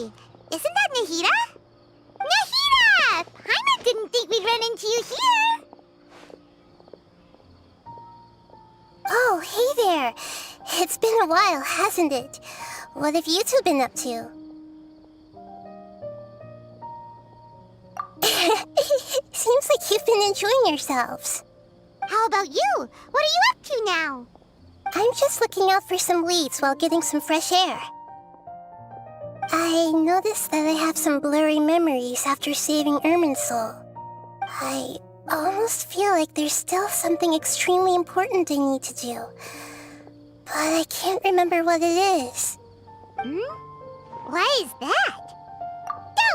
Hey, isn't that Nahida? Nahida! Paimon didn't think we'd run into you here. Oh, hey there. It's been a while, hasn't it? What have you two been up to? Seems like you've been enjoying yourselves. How about you? What are you up to now? I'm just looking out for some leads while getting some fresh air. I noticed that I have some blurry memories after saving Irminsul. I almost feel like there's still something extremely important I need to do. But I can't remember what it is. Why is that?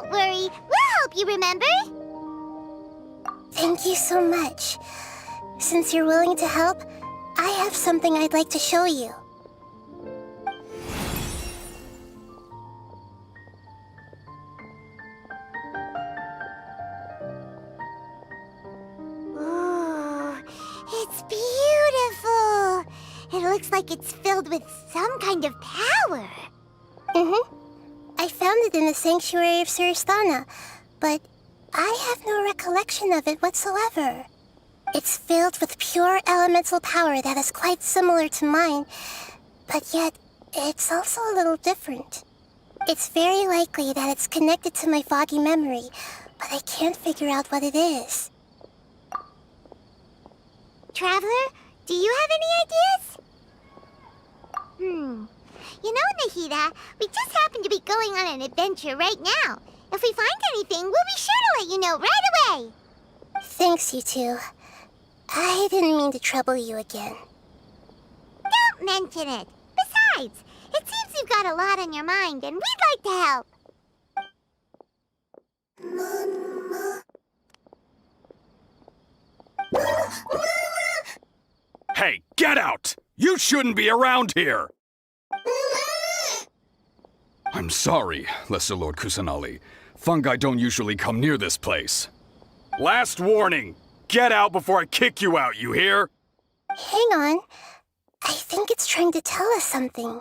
Don't worry, we'll help you remember. Thank you so much. Since you're willing to help, I have something I'd like to show you. Ooh, it's beautiful. It looks like it's filled with some kind of power. I found it in the sanctuary of Suristana, but I have no recollection of it whatsoever. It's filled with pure elemental power that is quite similar to mine, but yet it's also a little different. It's very likely that it's connected to my foggy memory, but I can't figure out what it is. Traveler, do you have any ideas? You know, Nahida, we just happen to be going on an adventure right now. If we find anything, we'll be sure to let you know right away. Thanks, you two. I didn't mean to trouble you again. Don't mention it. Besides, it seems you've got a lot on your mind, and we'd like to help. Hey, get out! You shouldn't be around here! I'm sorry, Lesser Lord Kusanali. Fungi don't usually come near this place. Last warning! Get out before I kick you out, you hear? Hang on. I think it's trying to tell us something.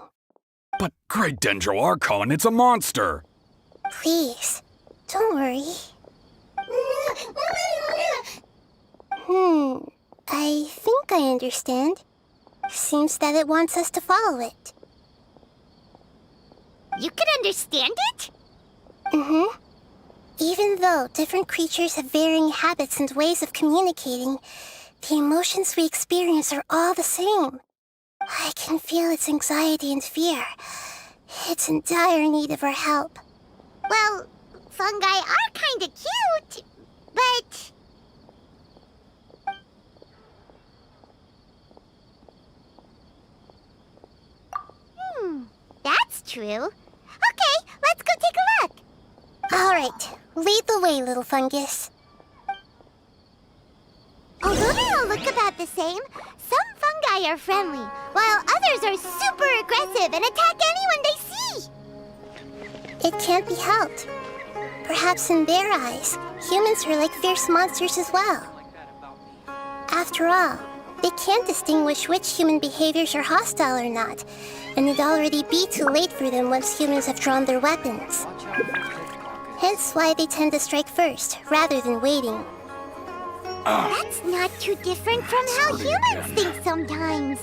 But Great Dendro Archon, it's a monster! Please, don't worry. I think I understand. Seems that it wants us to follow it. You can understand it? Even though different creatures have varying habits and ways of communicating, the emotions we experience are all the same. I can feel its anxiety and fear. It's in dire need of our help. Well, fungi are kinda cute, but... That's true. Okay, let's go take a look. All right, lead the way, little fungus. Although they all look about the same, some fungi are friendly, while others are super aggressive and attack anyone they see. It can't be helped. Perhaps in their eyes, humans are like fierce monsters as well. After all, they can't distinguish which human behaviors are hostile or not, and it'd already be too late for them once humans have drawn their weapons. Hence why they tend to strike first, rather than waiting. That's not too different from how humans think sometimes.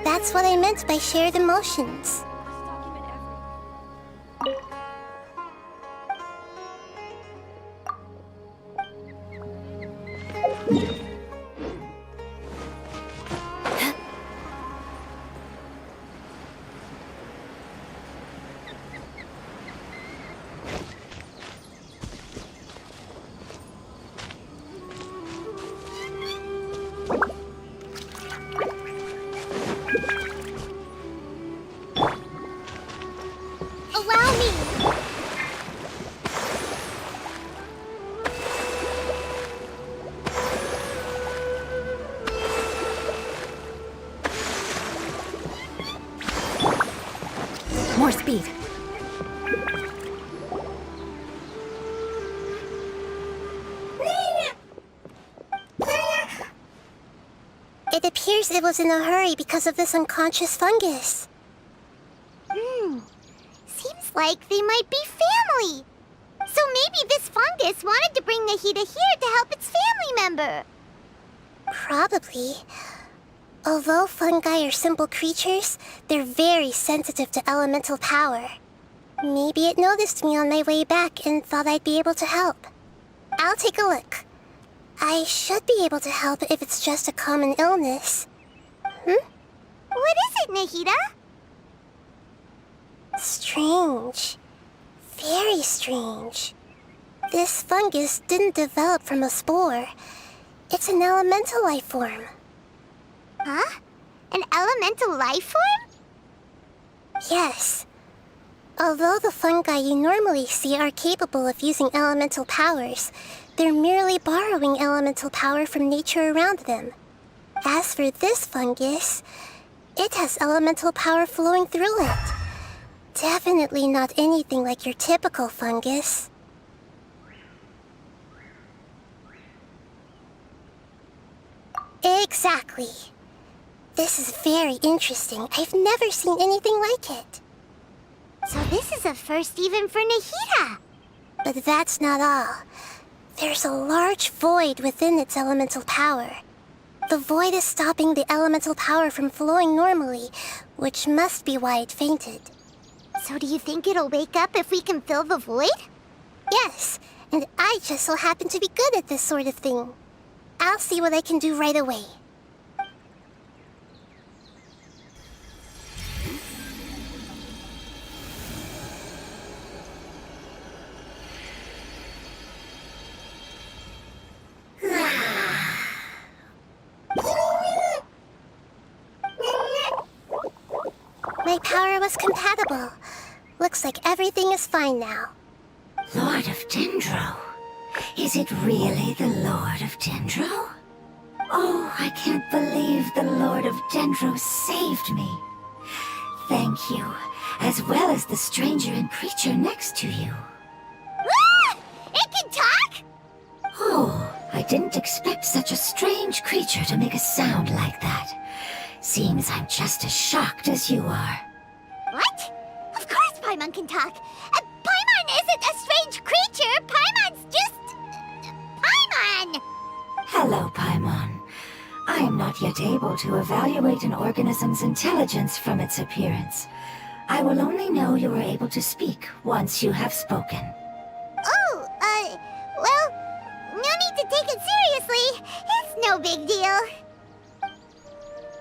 That's what I meant by shared emotions. Allow me. More speed. It appears it was in a hurry because of this unconscious fungus. Seems like they might be family. So maybe this fungus wanted to bring Nahida here to help its family member. Probably. Although fungi are simple creatures, they're very sensitive to elemental power. Maybe it noticed me on my way back and thought I'd be able to help. I'll take a look. I should be able to help if it's just a common illness. What is it, Nahida? Strange. Very strange. This fungus didn't develop from a spore. It's an elemental life form. Huh? An elemental life form? Yes. Although the fungi you normally see are capable of using elemental powers, they're merely borrowing elemental power from nature around them. As for this fungus, it has elemental power flowing through it. Definitely not anything like your typical fungus. Exactly. This is very interesting. I've never seen anything like it. So this is a first even for Nahida. But that's not all. There's a large void within its elemental power. The void is stopping the elemental power from flowing normally, which must be why it fainted. So do you think it'll wake up if we can fill the void? Yes, and I just so happen to be good at this sort of thing. I'll see what I can do right away. My power was compatible. Looks like everything is fine now. Lord of Dendro? Is it really the Lord of Dendro? Oh, I can't believe the Lord of Dendro saved me. Thank you, as well as the stranger and creature next to you. Ah! It can talk? Oh, I didn't expect such a strange creature to make a sound like that. Seems I'm just as shocked as you are. What? Of course Paimon can talk. Paimon isn't a strange creature. Paimon's just... Paimon! Hello, Paimon. I am not yet able to evaluate an organism's intelligence from its appearance. I will only know you are able to speak once you have spoken. Oh, well, no need to take it seriously. It's no big deal.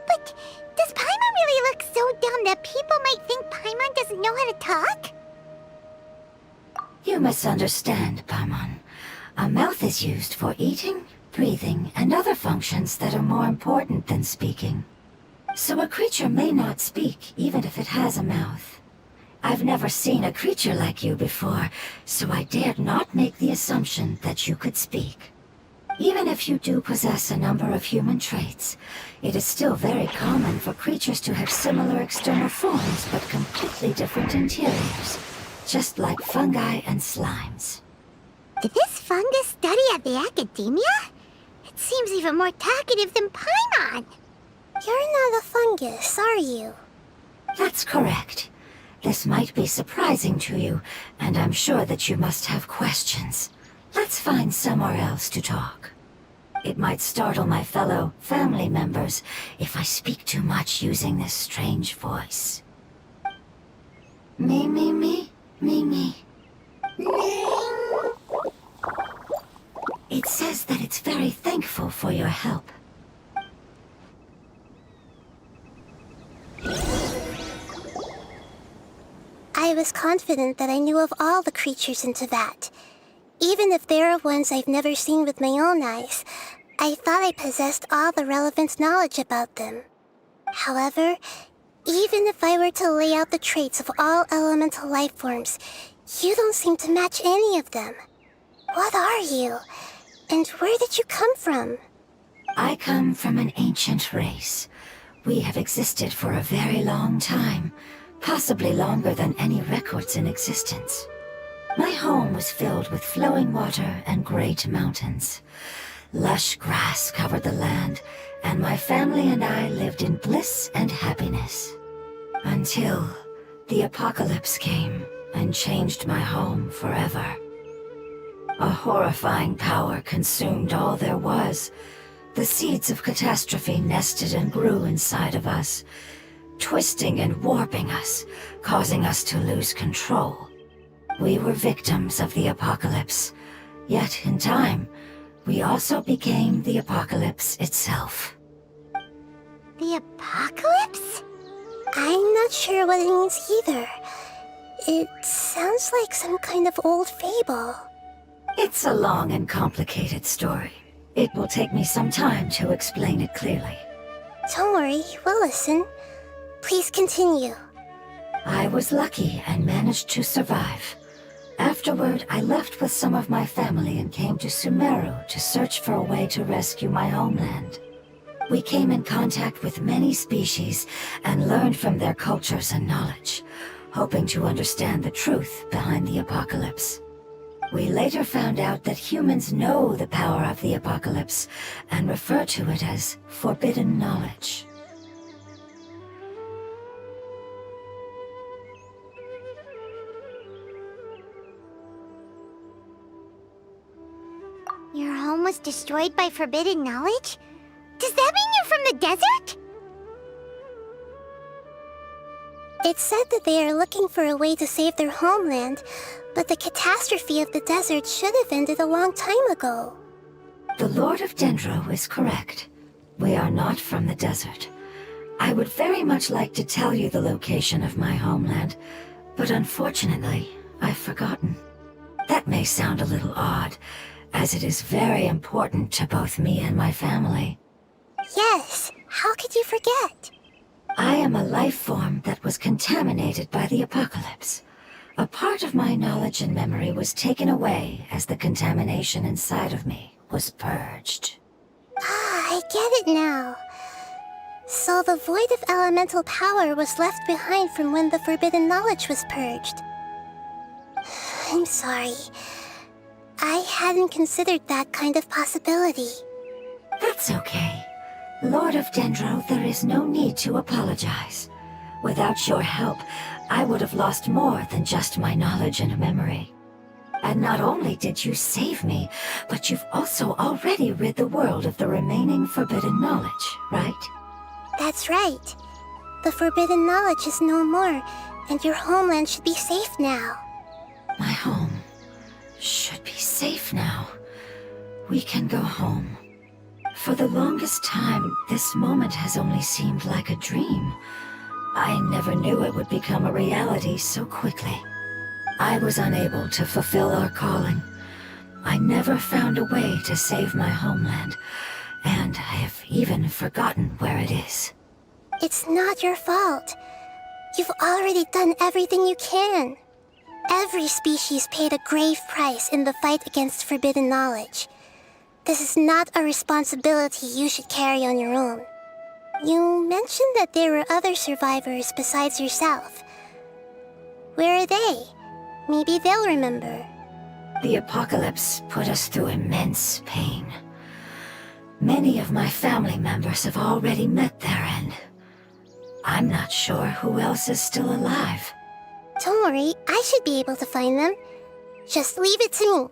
But does Paimon really look so dumb that people might think Paimon doesn't know how to talk? You misunderstand, Paimon. A mouth is used for eating, breathing, and other functions that are more important than speaking. So a creature may not speak, even if it has a mouth. I've never seen a creature like you before, so I dared not make the assumption that you could speak. Even if you do possess a number of human traits, it is still very common for creatures to have similar external forms but completely different interiors, just like fungi and slimes. Did this fungus study at the academia? It seems even more talkative than Paimon. You're not a fungus, are you? That's correct. This might be surprising to you, and I'm sure that you must have questions. Let's find somewhere else to talk. It might startle my fellow family members if I speak too much using this strange voice. Me, me, me, me, me. It says that it's very thankful for your help. I was confident that I knew of all the creatures in Teyvat. Even if there are ones I've never seen with my own eyes, I thought I possessed all the relevant knowledge about them. However, even if I were to lay out the traits of all elemental life forms, you don't seem to match any of them. What are you? And where did you come from? I come from an ancient race. We have existed for a very long time, possibly longer than any records in existence. My home was filled with flowing water and great mountains. Lush grass covered the land, and my family and I lived in bliss and happiness. Until the apocalypse came, and changed my home forever. A horrifying power consumed all there was. The seeds of catastrophe nested and grew inside of us, twisting and warping us, causing us to lose control. We were victims of the apocalypse, yet in time, we also became the apocalypse itself. The apocalypse? I'm not sure what it means either. It sounds like some kind of old fable. It's a long and complicated story. It will take me some time to explain it clearly. Don't worry, we'll listen. Please continue. I was lucky and managed to survive. Afterward, I left with some of my family and came to Sumeru to search for a way to rescue my homeland. We came in contact with many species and learned from their cultures and knowledge, hoping to understand the truth behind the apocalypse. We later found out that humans know the power of the apocalypse and refer to it as forbidden knowledge. Your home was destroyed by forbidden knowledge? Does that mean you're from the desert? It said that they are looking for a way to save their homeland, but the catastrophe of the desert should have ended a long time ago. The Lord of Dendro is correct. We are not from the desert. I would very much like to tell you the location of my homeland, but unfortunately, I've forgotten. That may sound a little odd, as it is very important to both me and my family. Yes, how could you forget? I am a life form that was contaminated by the apocalypse. A part of my knowledge and memory was taken away as the contamination inside of me was purged. Ah, I get it now. So the void of elemental power was left behind from when the forbidden knowledge was purged. I'm sorry. I hadn't considered that kind of possibility. That's okay. Lord of Dendro, there is no need to apologize. Without your help, I would have lost more than just my knowledge and memory. And not only did you save me, but you've also already rid the world of the remaining forbidden knowledge, right? That's right. The forbidden knowledge is no more, and your homeland should be safe now. My home should be safe now. We can go home. For the longest time, this moment has only seemed like a dream. I never knew it would become a reality so quickly. I was unable to fulfill our calling. I never found a way to save my homeland, and I have even forgotten where it is. It's not your fault. You've already done everything you can. Every species paid a grave price in the fight against forbidden knowledge. This is not a responsibility you should carry on your own. You mentioned that there were other survivors besides yourself. Where are they? Maybe they'll remember. The apocalypse put us through immense pain. Many of my family members have already met their end. I'm not sure who else is still alive. Don't worry, I should be able to find them. Just leave it to me.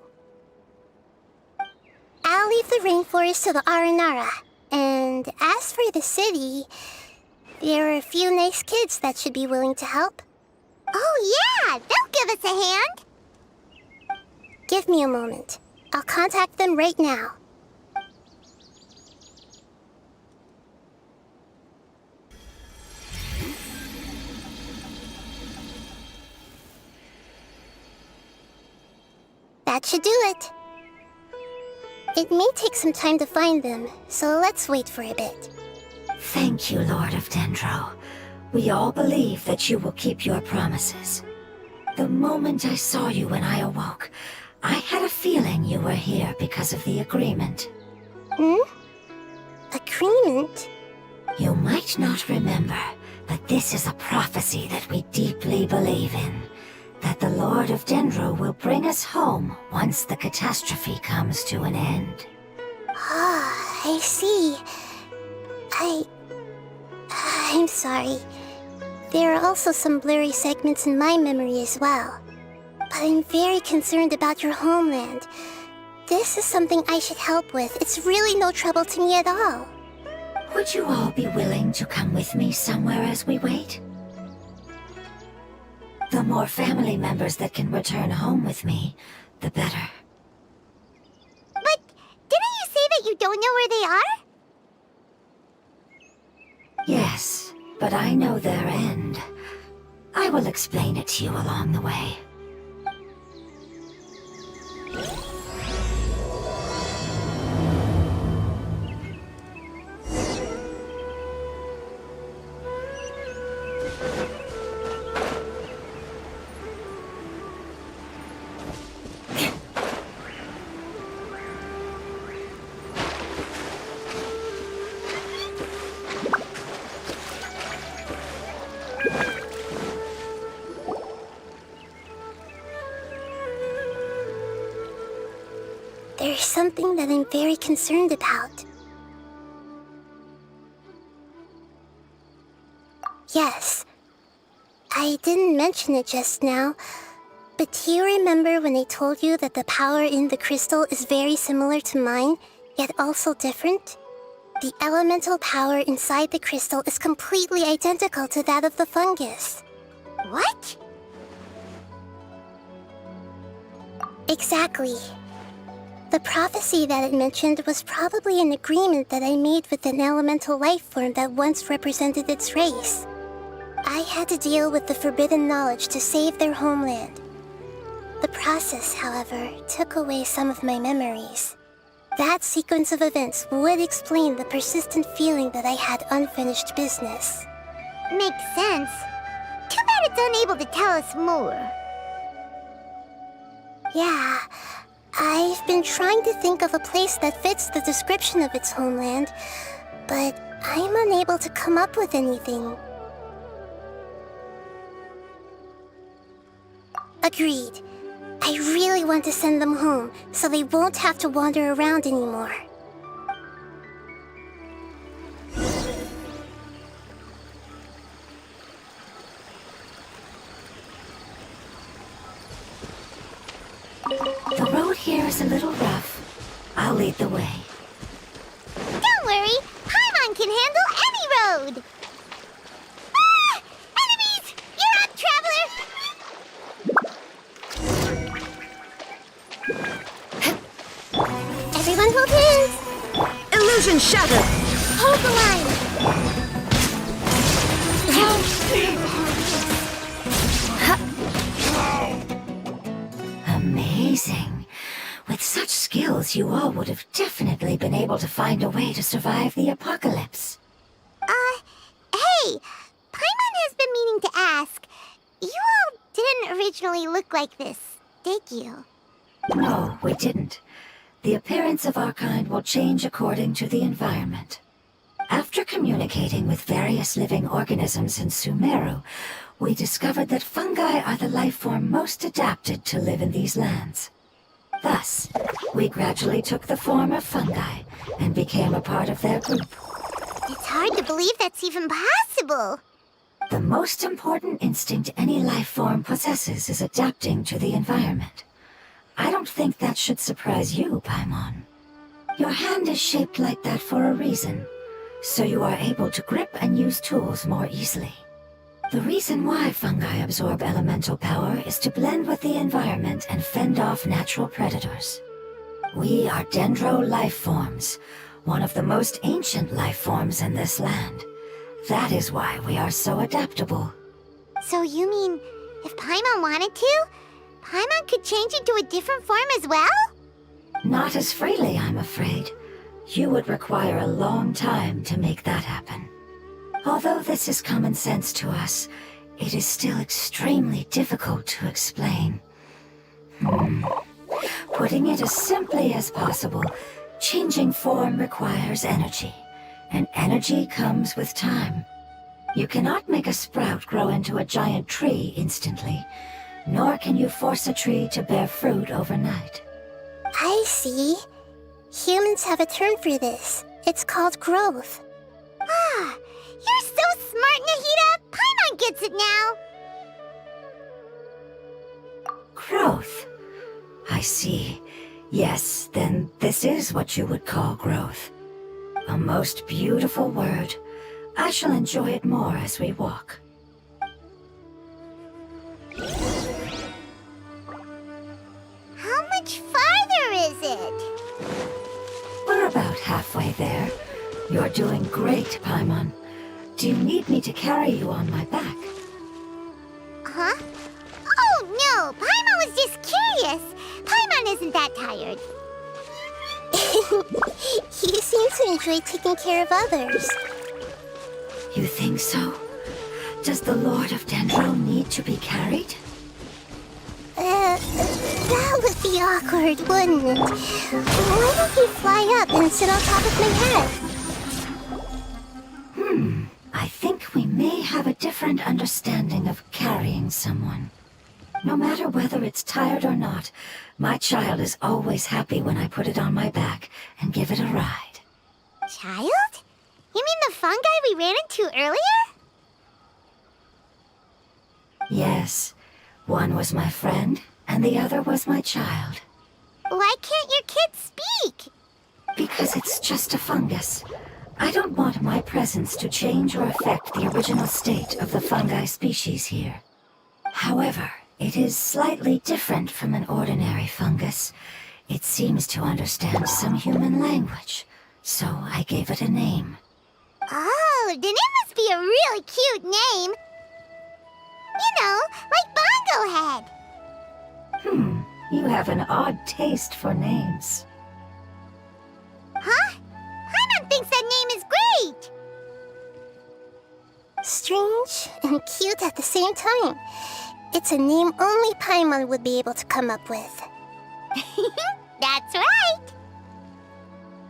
I'll leave the rainforest to the Aranara. And as for the city, there are a few nice kids that should be willing to help. Oh yeah, they'll give us a hand. Give me a moment. I'll contact them right now. That should do it. It may take some time to find them, so let's wait for a bit. Thank you, Lord of Dendro. We all believe that you will keep your promises. The moment I saw you when I awoke, I had a feeling you were here because of the agreement. Agreement? You might not remember, but this is a prophecy that we deeply believe in. That the Lord of Dendro will bring us home once the catastrophe comes to an end. Ah, I see. I'm sorry. There are also some blurry segments in my memory as well. But I'm very concerned about your homeland. This is something I should help with. It's really no trouble to me at all. Would you all be willing to come with me somewhere as we wait? The more family members that can return home with me, the better. But didn't you say that you don't know where they are? Yes, but I know their end. I will explain it to you along the way. There's something that I'm very concerned about. Yes. I didn't mention it just now, but do you remember when I told you that the power in the crystal is very similar to mine, yet also different? The elemental power inside the crystal is completely identical to that of the fungus. What? Exactly. The prophecy that it mentioned was probably an agreement that I made with an elemental life form that once represented its race. I had to deal with the forbidden knowledge to save their homeland. The process, however, took away some of my memories. That sequence of events would explain the persistent feeling that I had unfinished business. Makes sense. Too bad it's unable to tell us more. Yeah, I've been trying to think of a place that fits the description of its homeland, but I'm unable to come up with anything. Agreed. I really want to send them home, so they won't have to wander around anymore. The road here is a little rough. I'll lead the way. Don't worry, Paimon can handle any road! Ah! Enemies! You're up, traveler! Everyone hold hands! Illusion shattered! Hold the line! Amazing. With such skills, you all would have definitely been able to find a way to survive the apocalypse. Hey! Paimon has been meaning to ask. You all didn't originally look like this, did you? No, we didn't. The appearance of our kind will change according to the environment. After communicating with various living organisms in Sumeru, we discovered that fungi are the life form most adapted to live in these lands. Thus, we gradually took the form of fungi and became a part of their group. It's hard to believe that's even possible. The most important instinct any life form possesses is adapting to the environment. I don't think that should surprise you, Paimon. Your hand is shaped like that for a reason, so you are able to grip and use tools more easily. The reason why fungi absorb elemental power is to blend with the environment and fend off natural predators. We are dendro life forms, one of the most ancient life forms in this land. That is why we are so adaptable. So you mean, if Paimon wanted to, Paimon could change into a different form as well? Not as freely, I'm afraid. You would require a long time to make that happen. Although this is common sense to us, it is still extremely difficult to explain. Putting it as simply as possible, changing form requires energy, and energy comes with time. You cannot make a sprout grow into a giant tree instantly, nor can you force a tree to bear fruit overnight. I see. Humans have a term for this. It's called growth. Ah, you're so smart, Nahida! Paimon gets it now! Growth. growth. I see. Yes, then this is what you would call growth. A most beautiful word. I shall enjoy it more as we walk. How much farther is it? We're about halfway there. You're doing great, Paimon. Do you need me to carry you on my back? Huh? Oh, no! Paimon was just curious. Paimon isn't that tired. You seem to enjoy taking care of others. You think so? Does the Lord of Dendro need to be carried? That would be awkward, wouldn't it? Why don't you fly up and sit on top of my head? I think we may have a different understanding of carrying someone. No matter whether it's tired or not, my child is always happy when I put it on my back and give it a ride. Child? You mean the fungi we ran into earlier? Yes, one was my friend, and the other was my child. Why can't your kid speak? Because it's just a fungus. I don't want my presence to change or affect the original state of the fungi species here. However, it is slightly different from an ordinary fungus. It seems to understand some human language, so I gave it a name. Oh, then it must be a really cute name. You know, like Bongo Head. You have an odd taste for names. Huh? Paimon thinks that name is great. Strange and cute at the same time. It's a name only Paimon would be able to come up with. That's right.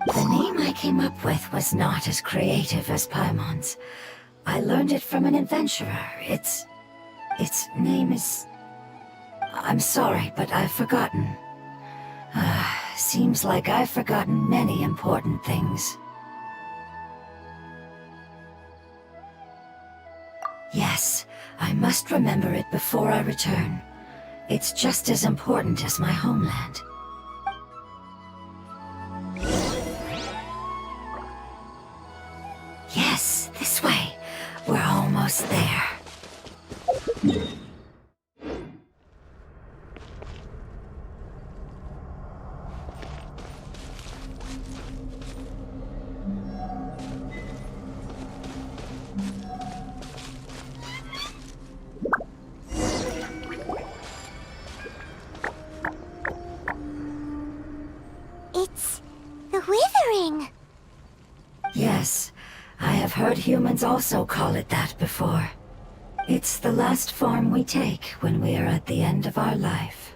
The name I came up with was not as creative as Paimon's. I learned it from an adventurer. Its name is... I'm sorry, but I've forgotten. Seems like I've forgotten many important things. Yes, I must remember it before I return. It's just as important as my homeland. Yes, this way. We're almost there. It's the withering. Yes, I have heard humans also call it that before. It's the last form we take when we are at the end of our life.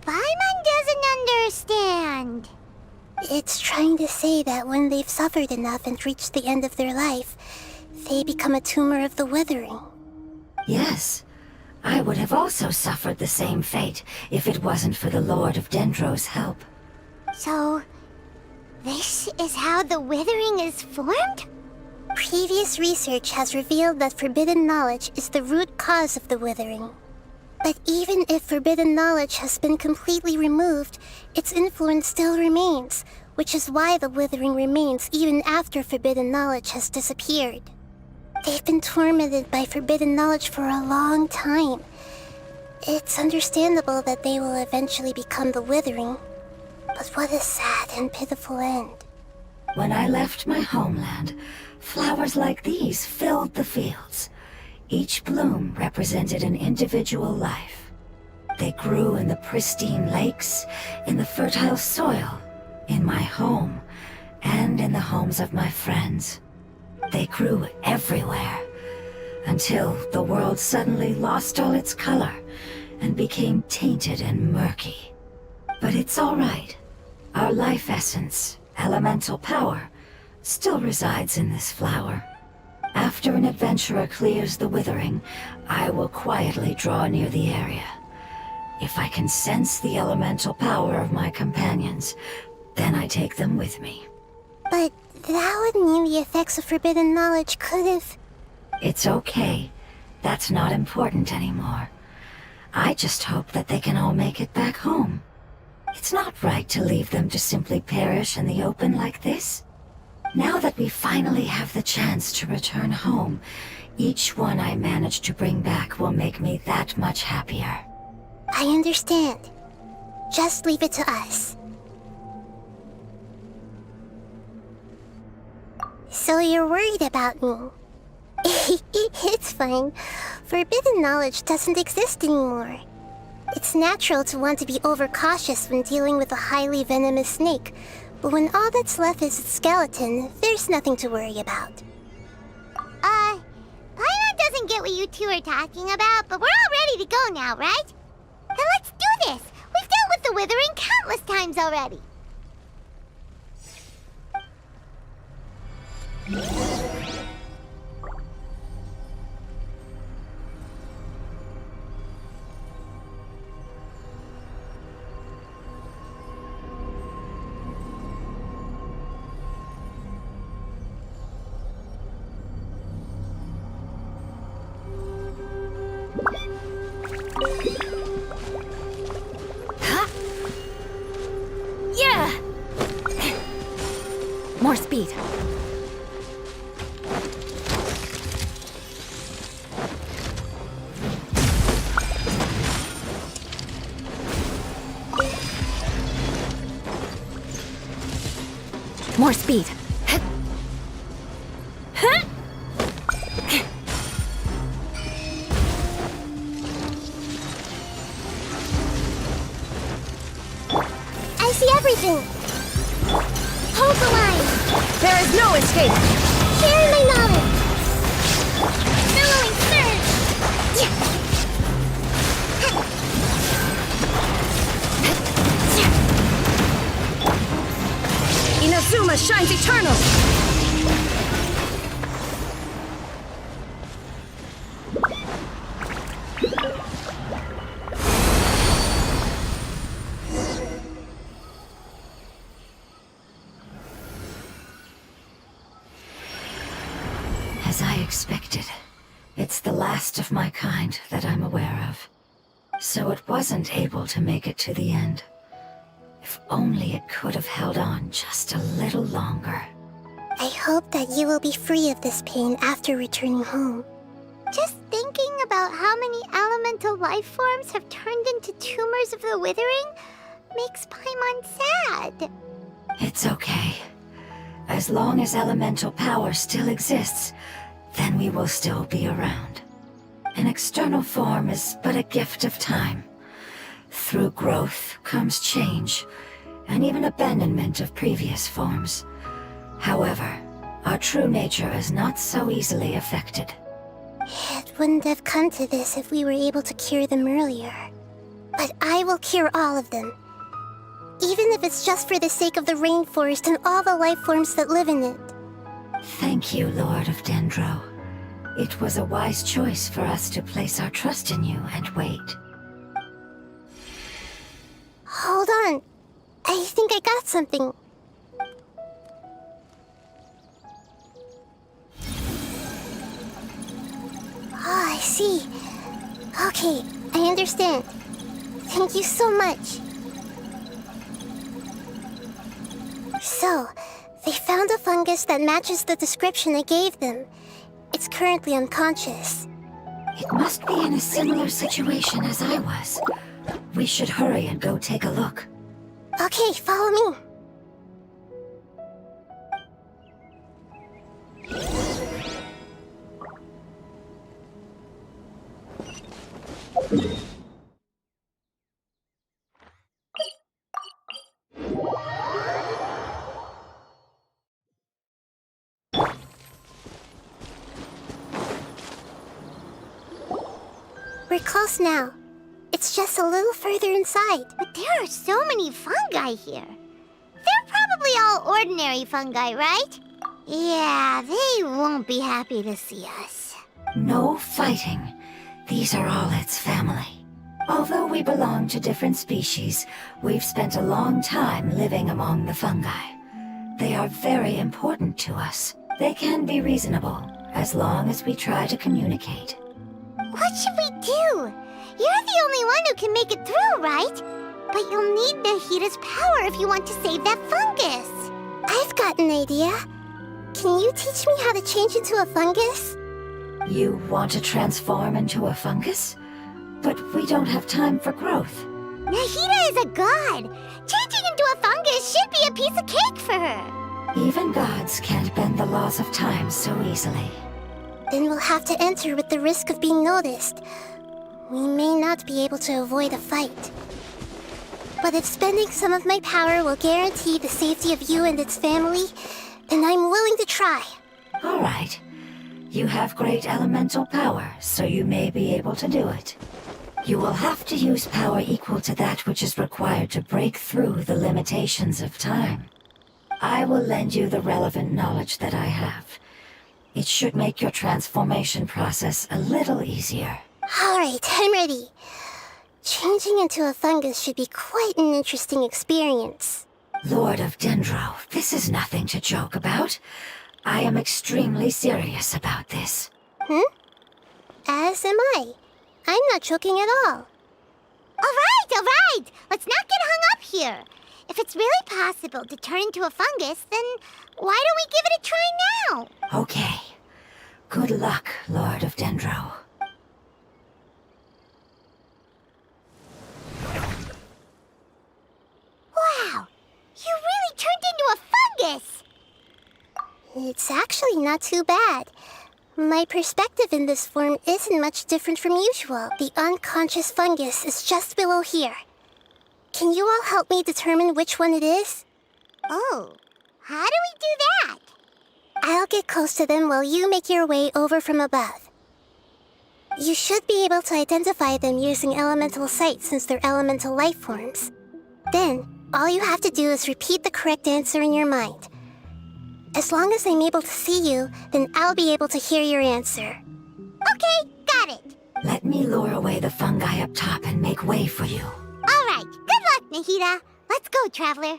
Paimon doesn't understand. It's trying to say that when they've suffered enough and reached the end of their life, they become a tumor of the withering. Yes, I would have also suffered the same fate if it wasn't for the Lord of Dendro's help. So, this is how the withering is formed? Previous research has revealed that forbidden knowledge is the root cause of the withering. But even if forbidden knowledge has been completely removed, its influence still remains, which is why the withering remains even after forbidden knowledge has disappeared. They've been tormented by forbidden knowledge for a long time. It's understandable that they will eventually become the withering. But what a sad and pitiful end. When I left my homeland, flowers like these filled the fields. Each bloom represented an individual life. They grew in the pristine lakes, in the fertile soil, in my home, and in the homes of my friends. They grew everywhere, until the world suddenly lost all its color and became tainted and murky. But it's all right. Our life essence, elemental power, still resides in this flower. After an adventurer clears the withering, I will quietly draw near the area. If I can sense the elemental power of my companions, then I take them with me. But that would mean the effects of forbidden knowledge could have... It's okay. That's not important anymore. I just hope that they can all make it back home. It's not right to leave them to simply perish in the open like this. Now that we finally have the chance to return home, each one I manage to bring back will make me that much happier. I understand. Just leave it to us. So you're worried about me? It's fine. Forbidden knowledge doesn't exist anymore. It's natural to want to be overcautious when dealing with a highly venomous snake, but when all that's left is its skeleton, there's nothing to worry about. Paimon doesn't get what you two are talking about, but we're all ready to go now, right? Then let's do this! We've dealt with the Withering countless times already! More speed. More speed. I see everything! Hold the line! There is no escape! Share my knowledge! Billowing surge! Inazuma shines eternal! As I expected, it's the last of my kind that I'm aware of. So it wasn't able to make it to the end. If only it could have held on just a little longer. I hope that you will be free of this pain after returning home. Just thinking about how many elemental life forms have turned into tumors of the Withering makes Paimon sad. It's okay. As long as elemental power still exists, then we will still be around. An external form is but a gift of time. Through growth comes change, and even abandonment of previous forms. However, our true nature is not so easily affected. It wouldn't have come to this if we were able to cure them earlier. But I will cure all of them. Even if it's just for the sake of the rainforest and all the life forms that live in it. Thank you, Lord of Dendro. It was a wise choice for us to place our trust in you and wait. Hold on. I think I got something. Oh, I see. Okay, I understand. Thank you so much. So, they found a fungus that matches the description I gave them. It's currently unconscious. It must be in a similar situation as I was. We should hurry and go take a look. Okay, follow me. We're close now. It's just a little further inside. But there are so many fungi here. They're probably all ordinary fungi, right? Yeah, they won't be happy to see us. No fighting. These are all its family. Although we belong to different species, we've spent a long time living among the fungi. They are very important to us. They can be reasonable, as long as we try to communicate. What should we do? You're the only one who can make it through, right? But you'll need Nahita's power if you want to save that fungus. I've got an idea. Can you teach me how to change into a fungus? You want to transform into a fungus? But we don't have time for growth. Nahita is a god. Changing into a fungus should be a piece of cake for her. Even gods can't bend the laws of time so easily. Then we'll have to enter with the risk of being noticed. We may not be able to avoid a fight. But if spending some of my power will guarantee the safety of you and its family, then I'm willing to try. All right. You have great elemental power, so you may be able to do it. You will have to use power equal to that which is required to break through the limitations of time. I will lend you the relevant knowledge that I have. It should make your transformation process a little easier. All right, I'm ready. Changing into a fungus should be quite an interesting experience. Lord of Dendro, this is nothing to joke about. I am extremely serious about this. As am I. I'm not joking at all. All right. Let's not get hung up here. If it's really possible to turn into a fungus, then why don't we give it a try now? Okay. Good luck, Lord of Dendro. Wow, you really turned into a fungus! It's actually not too bad. My perspective in this form isn't much different from usual. The unconscious fungus is just below here. Can you all help me determine which one it is? Oh, how do we do that? I'll get close to them while you make your way over from above. You should be able to identify them using elemental sight since they're elemental life forms. Then, all you have to do is repeat the correct answer in your mind. As long as I'm able to see you, then I'll be able to hear your answer. Okay, got it. Let me lure away the fungi up top and make way for you. All right, good luck, Nahita. Let's go, Traveler.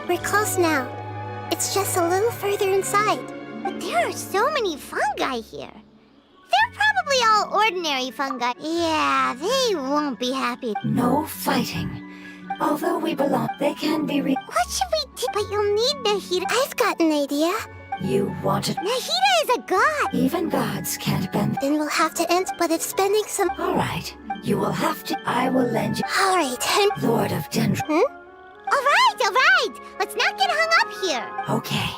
We're close now. It's just a little further inside. But there are so many fungi here. They're probably all ordinary fungi. Yeah, they won't be happy. No fighting. Although we belong, they can be What should we do? But you'll need Nahita. I've got an idea. You wanted. Nahita is a god. Even gods can't bend. Then we'll have to end, but if spending some... All right. You will have to. I will lend you. All right, I'm... Lord of Dendro. All right. Let's not get hung up here. Okay.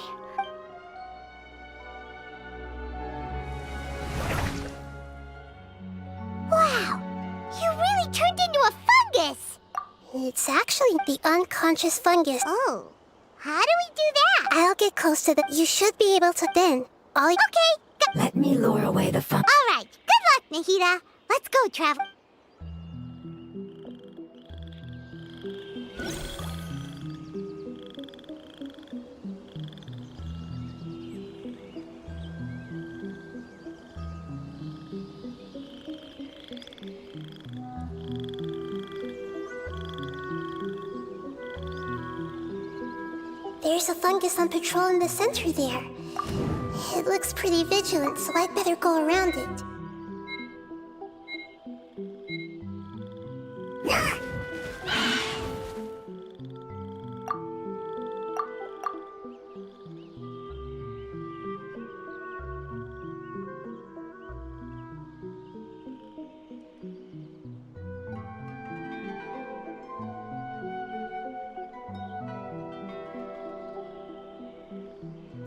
Wow, you really turned into a fungus. It's actually the unconscious fungus. Oh, how do we do that? I'll get close to the... You should be able to then. All... Okay. Let me lure away the fungi. All right. Good luck, Nahita. Let's go, Travel. There's a fungus on patrol in the center there. It looks pretty vigilant, so I'd better go around it.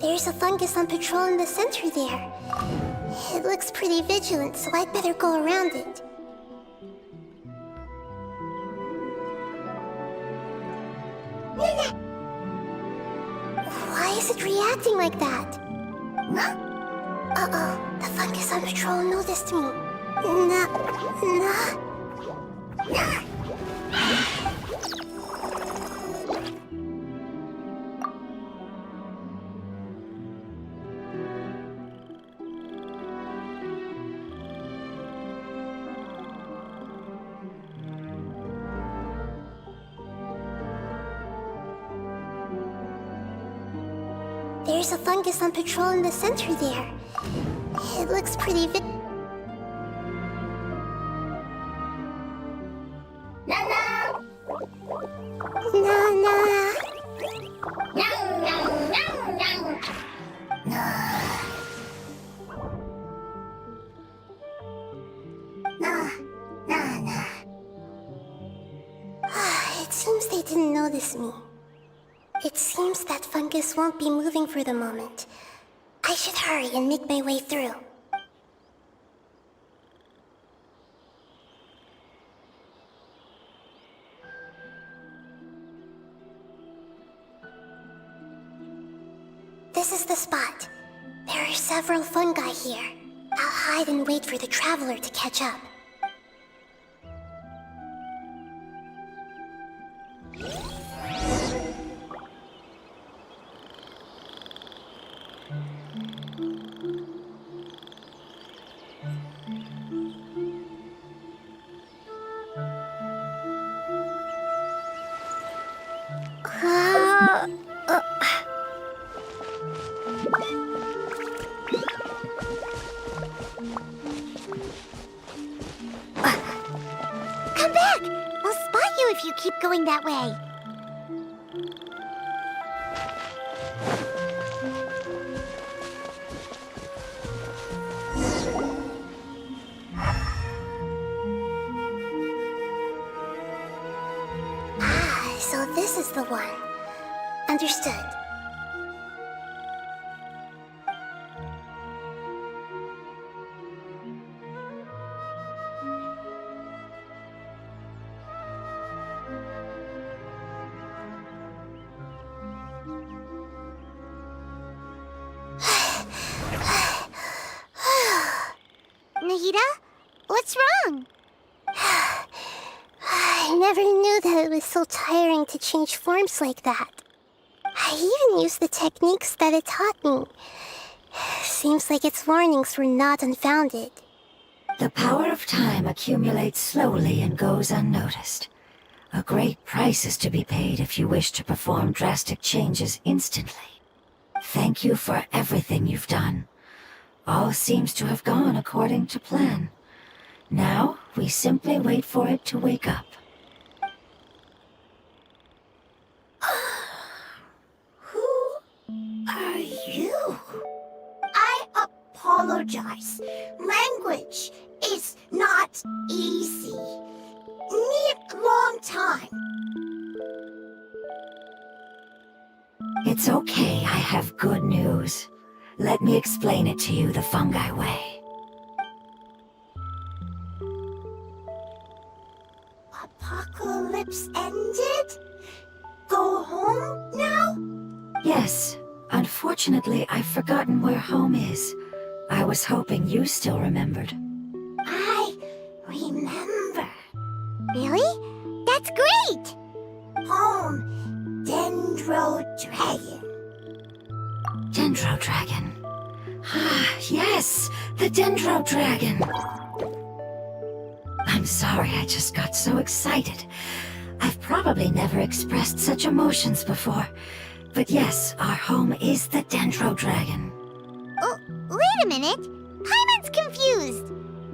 There's a fungus on patrol in the center there. It looks pretty vigilant, so I'd better go around it. it reacting like that? Uh-oh, the fungus on patrol noticed me. There's a fungus on patrol in the center there. It looks pretty It seems they didn't notice me. It seems that fungus won't be moving for the moment. I should hurry and make my way through. This is the spot. There are several fungi here. I'll hide and wait for the traveler to catch up. Come back! I'll spot you if you keep going that way. So this is the one. Understood. Nahida? What's wrong? I never knew that it was so tiring to change forms like that. I even used the techniques that it taught me. Seems like its warnings were not unfounded. The power of time accumulates slowly and goes unnoticed. A great price is to be paid if you wish to perform drastic changes instantly. Thank you for everything you've done. All seems to have gone according to plan. Now, we simply wait for it to wake up. Who are you? I apologize. Language is not easy. Need long time. It's okay, I have good news. Let me explain it to you the fungi way. Apocalypse ended? Go home now? Yes, unfortunately I've forgotten where home is. I was hoping you still remembered. I remember. Really? That's great! Home, Dendro Dragon. Dendro Dragon. Ah, yes, the Dendro Dragon. I'm sorry, I just got so excited. I've probably never expressed such emotions before. But yes, our home is the Dendro Dragon. Oh, wait a minute. Paimon's confused.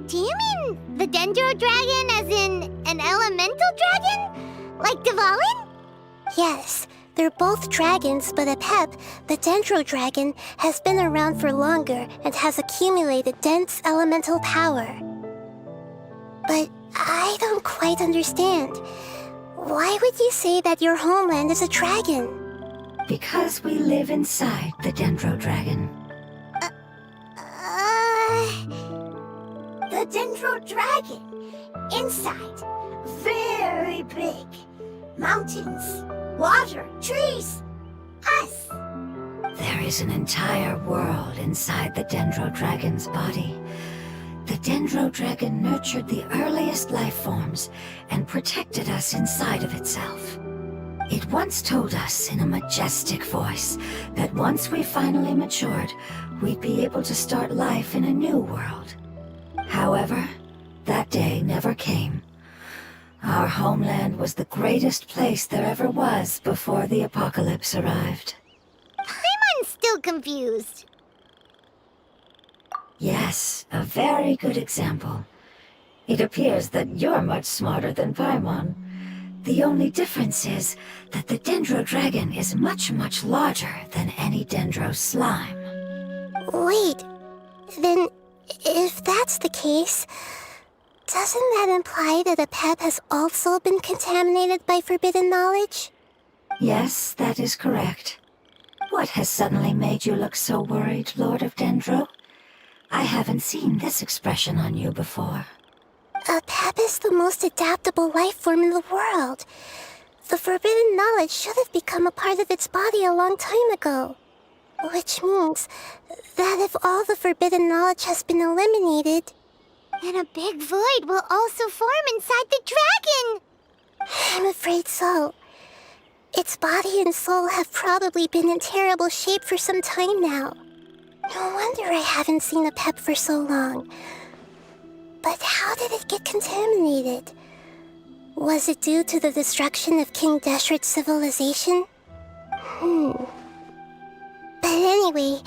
Do you mean the Dendro Dragon as in an elemental dragon? Like Dvalin? Yes, they're both dragons, but Apep, the Dendro Dragon, has been around for longer and has accumulated dense elemental power. But I don't quite understand. Why would you say that your homeland is a dragon? Because we live inside the Dendro Dragon. The Dendro Dragon. Inside. Very big. Mountains. Water. Trees. Us. There is an entire world inside the Dendro Dragon's body. The Dendro Dragon nurtured the earliest life forms and protected us inside of itself. It once told us in a majestic voice that once we finally matured, we'd be able to start life in a new world. However, that day never came. Our homeland was the greatest place there ever was before the apocalypse arrived. I'm still confused. Yes, a very good example. It appears that you're much smarter than Paimon. The only difference is that the Dendro Dragon is much, much larger than any Dendro slime. Wait, then if that's the case, doesn't that imply that a pep has also been contaminated by forbidden knowledge? Yes, that is correct. What has suddenly made you look so worried, Lord of Dendro? I haven't seen this expression on you before. A pep is the most adaptable life form in the world. The forbidden knowledge should have become a part of its body a long time ago. Which means that if all the forbidden knowledge has been eliminated, then a big void will also form inside the dragon! I'm afraid so. Its body and soul have probably been in terrible shape for some time now. No wonder I haven't seen a pep for so long. But how did it get contaminated? Was it due to the destruction of King Deshret's civilization? But anyway,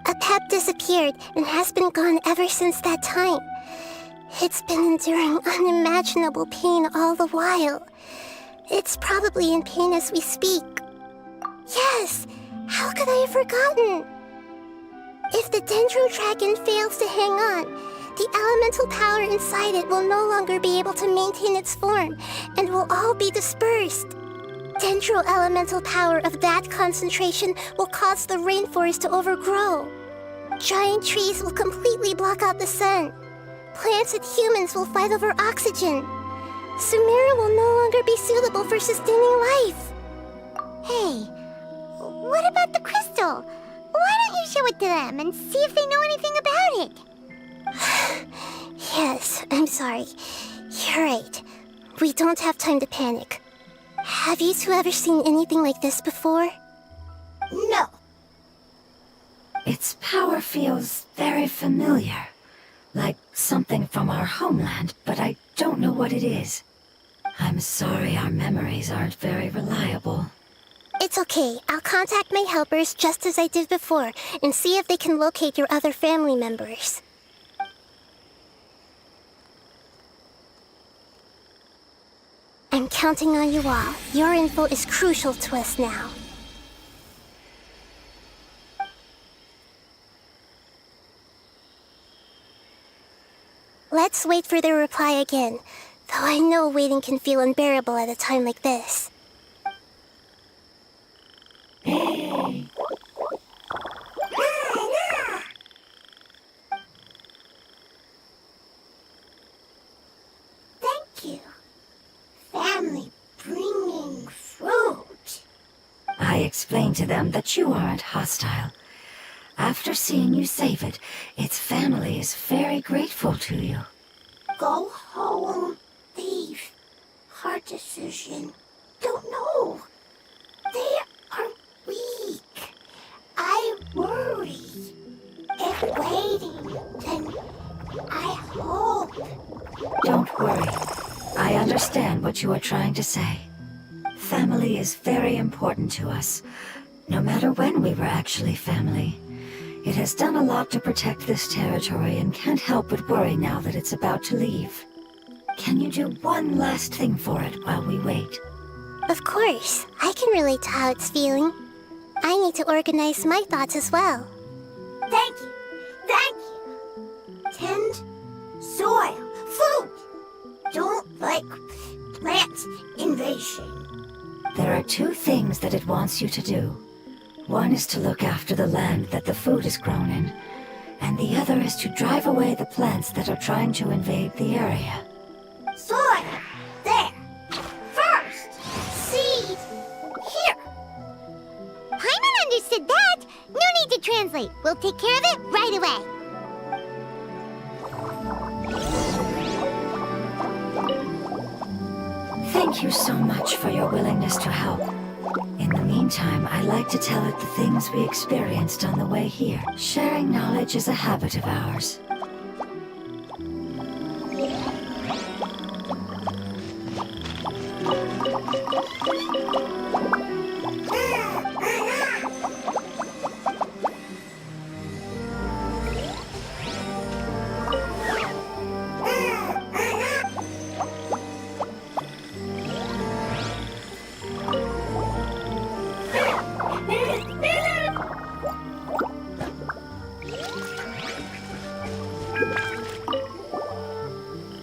a pep disappeared and has been gone ever since that time. It's been enduring unimaginable pain all the while. It's probably in pain as we speak. Yes, how could I have forgotten? If the Dendro Dragon fails to hang on, the elemental power inside it will no longer be able to maintain its form and will all be dispersed. Dendro elemental power of that concentration will cause the rainforest to overgrow. Giant trees will completely block out the sun. Plants and humans will fight over oxygen. Sumeru will no longer be suitable for sustaining life. Hey, what about the crystal? Why don't you show it to them and see if they know anything about it? Yes, I'm sorry. You're right. We don't have time to panic. Have you two ever seen anything like this before? No. Its power feels very familiar. Like something from our homeland, but I don't know what it is. I'm sorry our memories aren't very reliable. It's okay. I'll contact my helpers just as I did before and see if they can locate your other family members. I'm counting on you all. Your info is crucial to us now. Let's wait for their reply again, though I know waiting can feel unbearable at a time like this. Thank you. Family bringing fruit. I explained to them that you aren't hostile. After seeing you save it, its family is very grateful to you. Go home, thief. Hard decision. Don't know. They are weak. I worry. If waiting, then I hope. Don't worry. I understand what you are trying to say. Family is very important to us, no matter when we were actually family. It has done a lot to protect this territory and can't help but worry now that it's about to leave. Can you do one last thing for it while we wait? Of course, I can relate to how it's feeling. I need to organize my thoughts as well. Thank you. Thank you. Tend soil. Food. Don't like plant invasion. There are two things that it wants you to do. One is to look after the land that the food is grown in, and the other is to drive away the plants that are trying to invade the area. Soil. There. First. Seed. Here. Paimon understood that. translate. We'll take care of it right away. Thank you so much for your willingness to help. In the meantime, I'd like to tell it the things we experienced on the way here. Sharing knowledge is a habit of ours.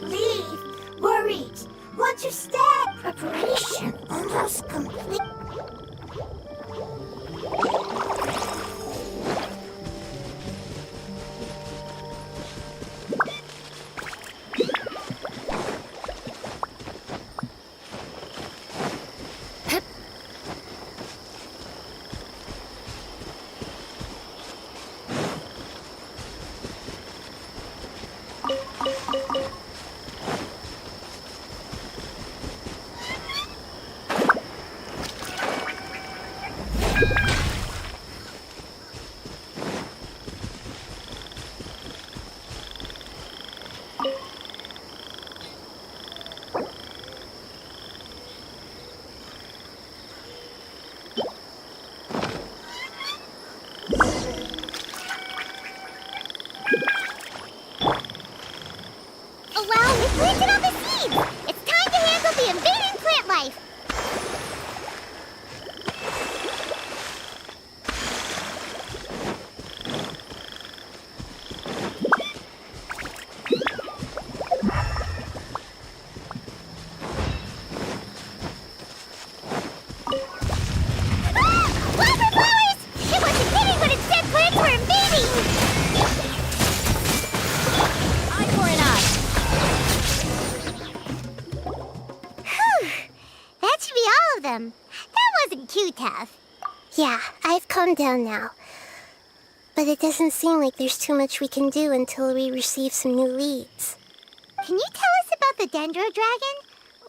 Leave. Worried. Want to stay. Preparation almost complete. Well, we planted all the seeds. It's time to handle the invading plant life. Wildflowers! It wasn't hitting, but instead plants were invading! Eye for an eye. That should be all of them. That wasn't too tough. Yeah, I've calmed down now. But it doesn't seem like there's too much we can do until we receive some new leads. Can you tell us about the Dendro Dragon?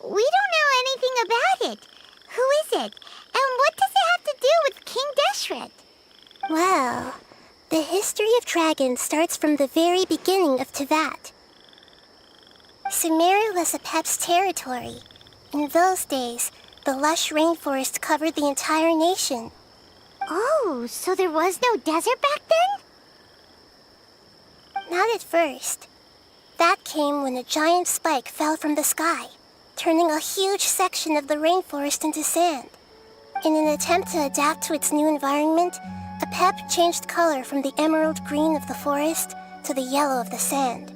We don't know anything about it. Who is it? And what does it have to do with King Deshret? Well, the history of dragons starts from the very beginning of Tevat. Sumeru was Apep's territory. In those days, the lush rainforest covered the entire nation. Oh, so there was no desert back then? Not at first. That came when a giant spike fell from the sky, turning a huge section of the rainforest into sand. In an attempt to adapt to its new environment, Apep changed color from the emerald green of the forest to the yellow of the sand.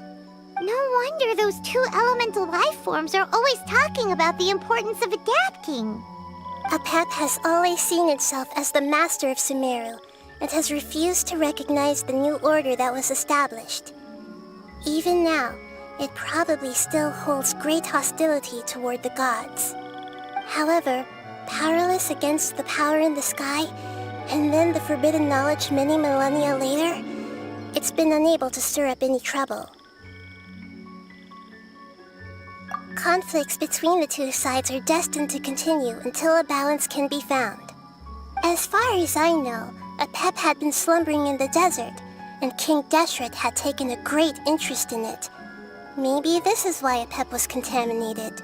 No wonder those two elemental life forms are always talking about the importance of adapting. Apep has always seen itself as the master of Sumeru and has refused to recognize the new order that was established. Even now, it probably still holds great hostility toward the gods. However, powerless against the power in the sky, and then the forbidden knowledge many millennia later, it's been unable to stir up any trouble. Conflicts between the two sides are destined to continue until a balance can be found. As far as I know, Apep had been slumbering in the desert, and King Deshret had taken a great interest in it. Maybe this is why Apep was contaminated.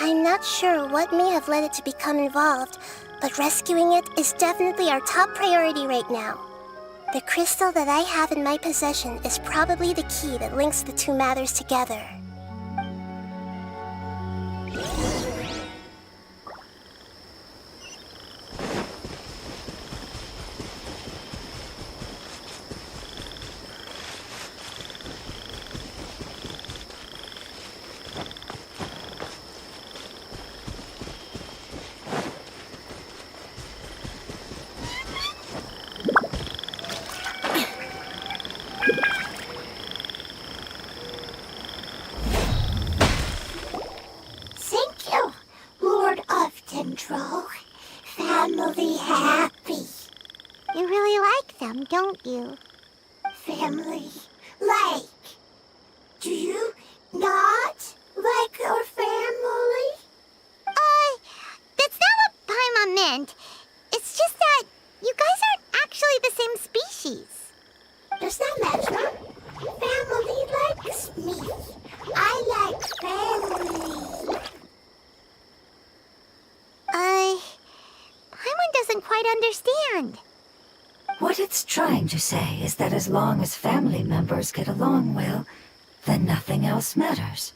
I'm not sure what may have led it to become involved, but rescuing it is definitely our top priority right now. The crystal that I have in my possession is probably the key that links the two matters together. Thank you, Lord of Dendro. Family happy. You really like like them, don't you? Family. Like. Do you not like your family? That's not what Paimon meant. It's just that you guys aren't actually the same species. Does that matter? Family likes me. I like family. Paimon doesn't quite understand. What it's trying to say is that as long as family members get along well, then nothing else matters.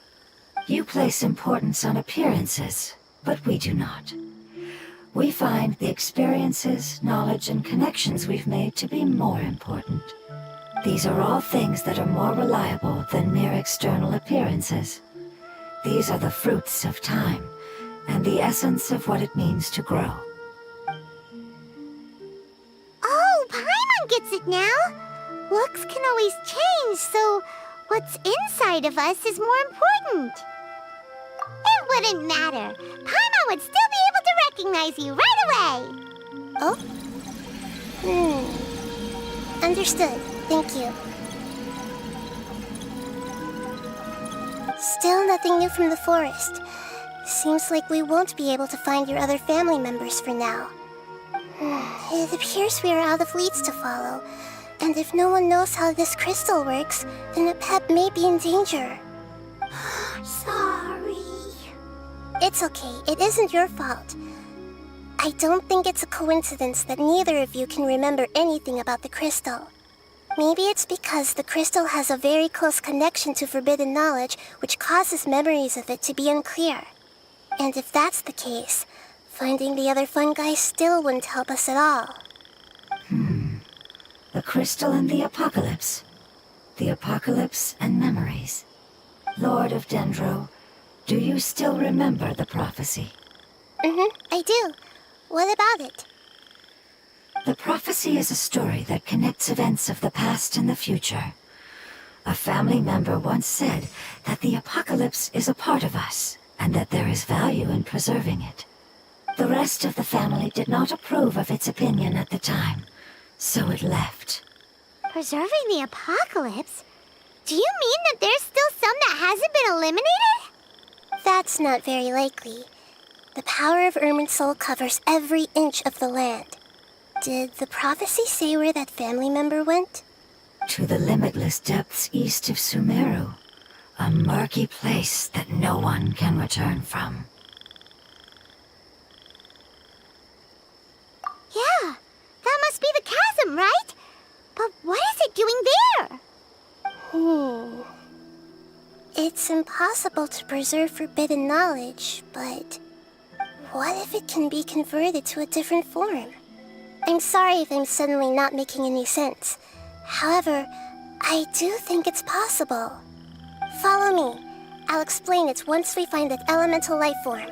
You place importance on appearances, but we do not. We find the experiences, knowledge, and connections we've made to be more important. These are all things that are more reliable than mere external appearances. These are the fruits of time, and the essence of what it means to grow. Oh, Paimon gets it now! Looks can always change, so what's inside of us is more important. It wouldn't matter. Paimon would still be able to recognize you right away. Oh? Understood. Thank you. Still nothing new from the forest. Seems like we won't be able to find your other family members for now. It appears we are out of leads to follow. And if no one knows how this crystal works, then Apep may be in danger. Sorry. It's okay. It isn't your fault. I don't think it's a coincidence that neither of you can remember anything about the crystal. Maybe it's because the crystal has a very close connection to forbidden knowledge, which causes memories of it to be unclear. And if that's the case, finding the other fungi still wouldn't help us at all. The crystal and the apocalypse. The apocalypse and memories. Lord of Dendro, do you still remember the prophecy? I do. What about it? The prophecy is a story that connects events of the past and the future. A family member once said that the apocalypse is a part of us, and that there is value in preserving it. The rest of the family did not approve of its opinion at the time, so it left. Preserving the apocalypse? Do you mean that there's still some that hasn't been eliminated? That's not very likely. The power of Irminsul covers every inch of the land. Did the prophecy say where that family member went? To the limitless depths east of Sumeru, a murky place that no one can return from. Yeah, that must be the chasm, right? But what is it doing there? It's impossible to preserve forbidden knowledge, but what if it can be converted to a different form? I'm sorry if I'm suddenly not making any sense. However, I do think it's possible. Follow me. I'll explain it once we find that elemental life form.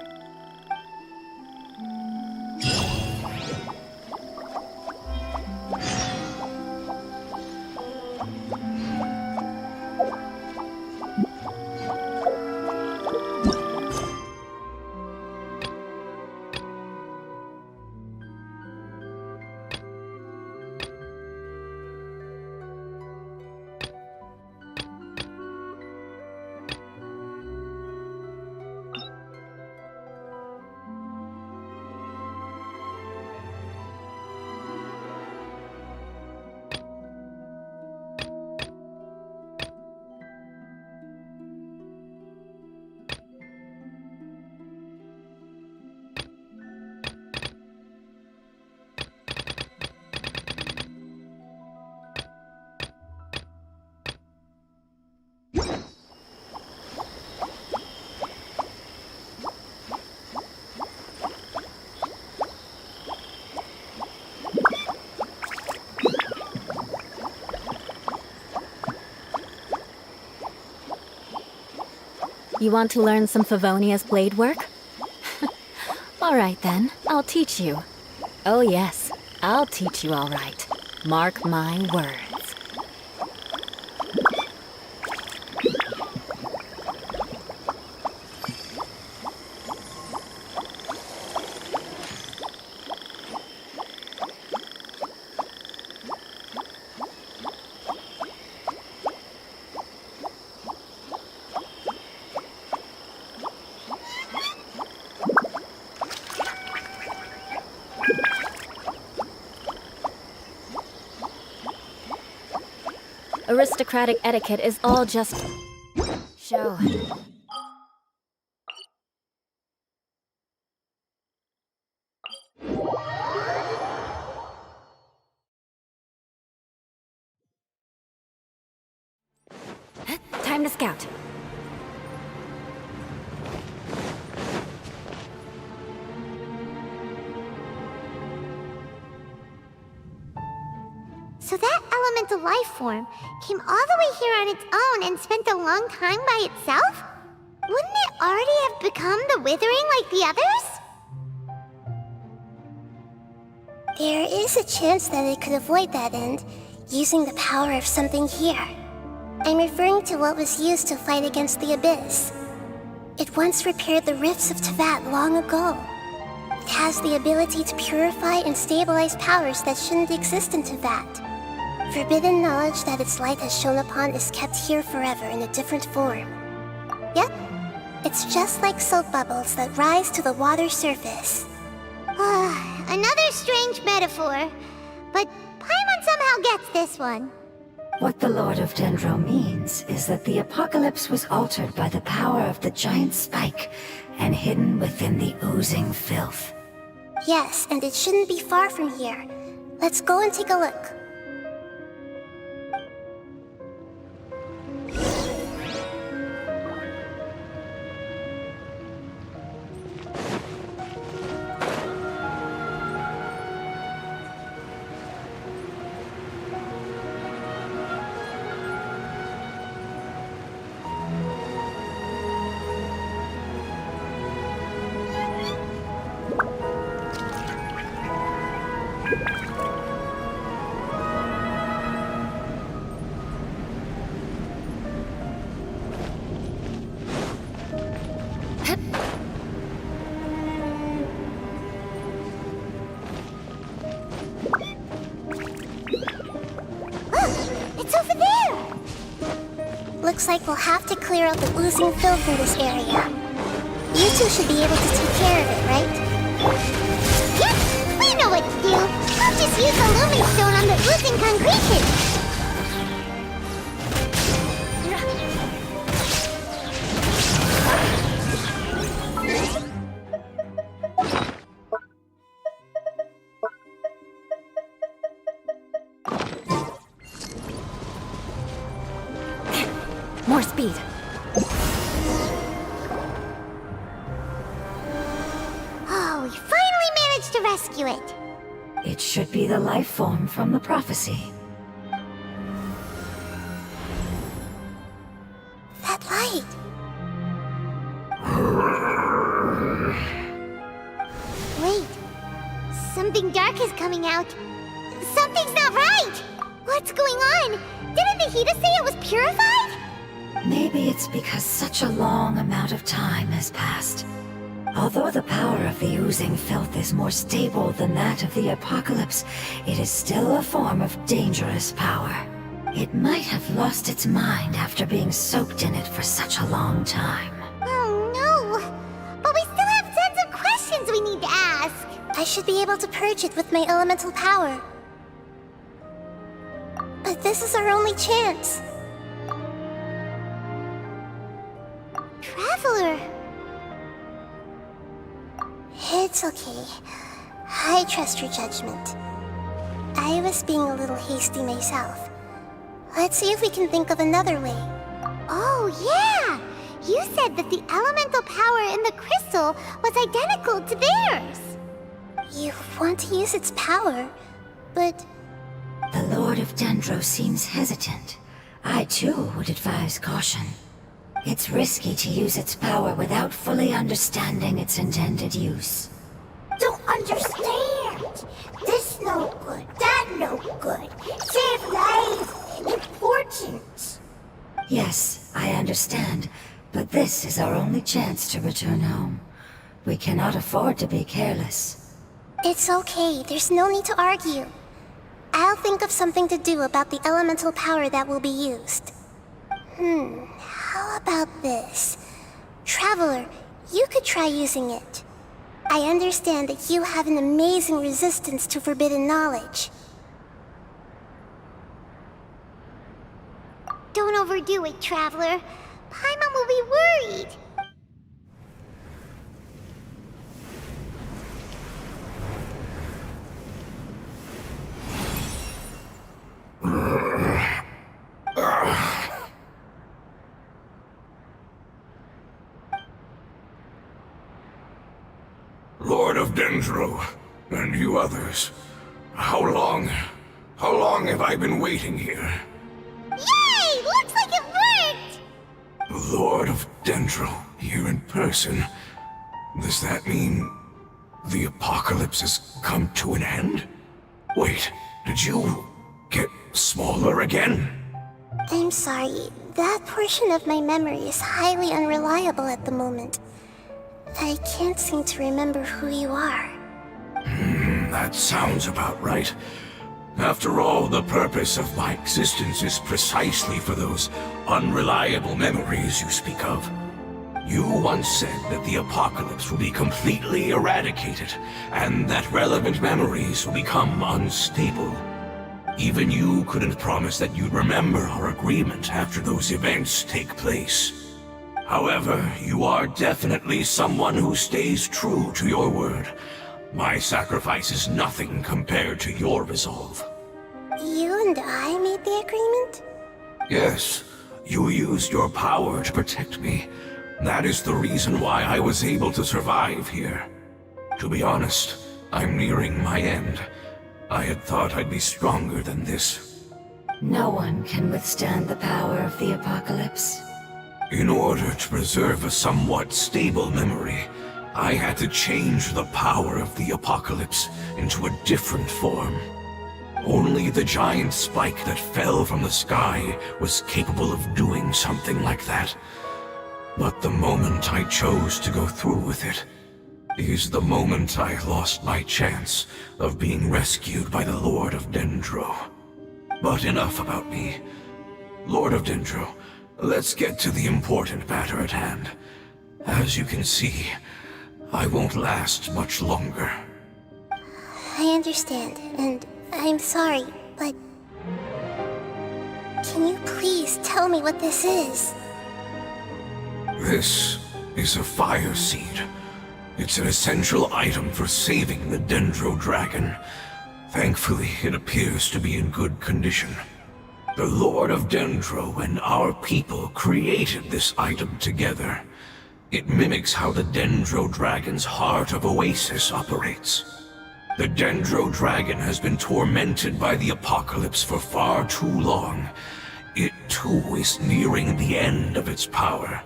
You want to learn some Favonia's blade work? All right then, I'll teach you. Oh yes, I'll teach you all right. Mark my words. Aristocratic etiquette is all just show. Time to scout. So that elemental life form came all the way here on its own and spent a long time by itself? Wouldn't it already have become the Withering like the others? There is a chance that it could avoid that end, using the power of something here. I'm referring to what was used to fight against the Abyss. It once repaired the rifts of Teyvat long ago. It has the ability to purify and stabilize powers that shouldn't exist in Teyvat. Forbidden knowledge that its light has shone upon is kept here forever in a different form. Yep, it's just like soap bubbles that rise to the water surface. Another strange metaphor, but Paimon somehow gets this one. What the Lord of Dendro means is that the apocalypse was altered by the power of the giant spike and hidden within the oozing filth. Yes, and it shouldn't be far from here. Let's go and take a look. It's over there! Looks like we'll have to clear out the oozing filth in this area. You two should be able to take care of it, right? Yep, we know what to do. I'll just use the Lumine stone on the oozing concretion. More speed. Oh, we finally managed to rescue it. It should be the life form from the prophecy. That light! Wait, something dark is coming out. Something's not right! What's going on? Didn't the Hida say it was purified? Maybe it's because such a long amount of time has passed. Although the power of the oozing filth is more stable than that of the apocalypse, it is still a form of dangerous power. It might have lost its mind after being soaked in it for such a long time. Oh no! But we still have tons of questions we need to ask. I should be able to purge it with my elemental power. But this is our only chance. Traveler! It's okay. I trust your judgment. I was being a little hasty myself. Let's see if we can think of another way. Oh, yeah! You said that the elemental power in the crystal was identical to theirs. You want to use its power, but... The Lord of Dendro seems hesitant. I too would advise caution. It's risky to use its power without fully understanding its intended use. Don't understand. This no good, that no good. Save life. Important. Yes, I understand, but this is our only chance to return home. We cannot afford to be careless. It's okay, there's no need to argue. I'll think of something to do about the elemental power that will be used. How about this? Traveler, you could try using it. I understand that you have an amazing resistance to forbidden knowledge. overdo it, Traveler. Paimon will be worried. Lord of Dendro, and you others, how long have I been waiting here? Yay! Looks like it worked! Lord of Dendro, here in person. Does that mean the apocalypse has come to an end? Wait, did you get smaller again? I'm sorry. That portion of my memory is highly unreliable at the moment. I can't seem to remember who you are. That sounds about right. After all, the purpose of my existence is precisely for those unreliable memories you speak of. You once said that the apocalypse will be completely eradicated, and that relevant memories will become unstable. Even you couldn't promise that you'd remember our agreement after those events take place. However, you are definitely someone who stays true to your word. My sacrifice is nothing compared to your resolve. You and I made the agreement? Yes, you used your power to protect me. That is the reason why I was able to survive here. To be honest, I'm nearing my end. I had thought I'd be stronger than this. No one can withstand the power of the apocalypse. In order to preserve a somewhat stable memory, I had to change the power of the apocalypse into a different form. Only the giant spike that fell from the sky was capable of doing something like that. But the moment I chose to go through with it is the moment I lost my chance of being rescued by the Lord of Dendro. But enough about me. Lord of Dendro, let's get to the important matter at hand. As you can see, I won't last much longer. I understand, and I'm sorry, but... Can you please tell me what this is? This is a fire seed. It's an essential item for saving the Dendro Dragon. Thankfully, it appears to be in good condition. The Lord of Dendro and our people created this item together. It mimics how the Dendro Dragon's Heart of Oasis operates. The Dendro Dragon has been tormented by the apocalypse for far too long. It too is nearing the end of its power.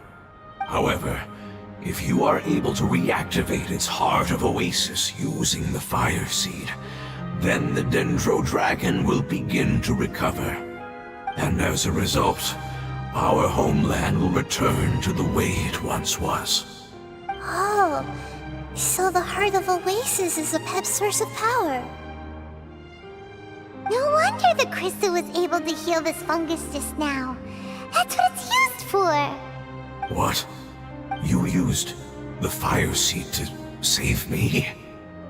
However, if you are able to reactivate its Heart of Oasis using the Fire Seed, then the Dendro Dragon will begin to recover. And as a result, our homeland will return to the way it once was. Oh, so the Heart of Oasis is a pep source of power. No wonder the crystal was able to heal this fungus just now. That's what it's used for. What? You used the Fire Seed to save me?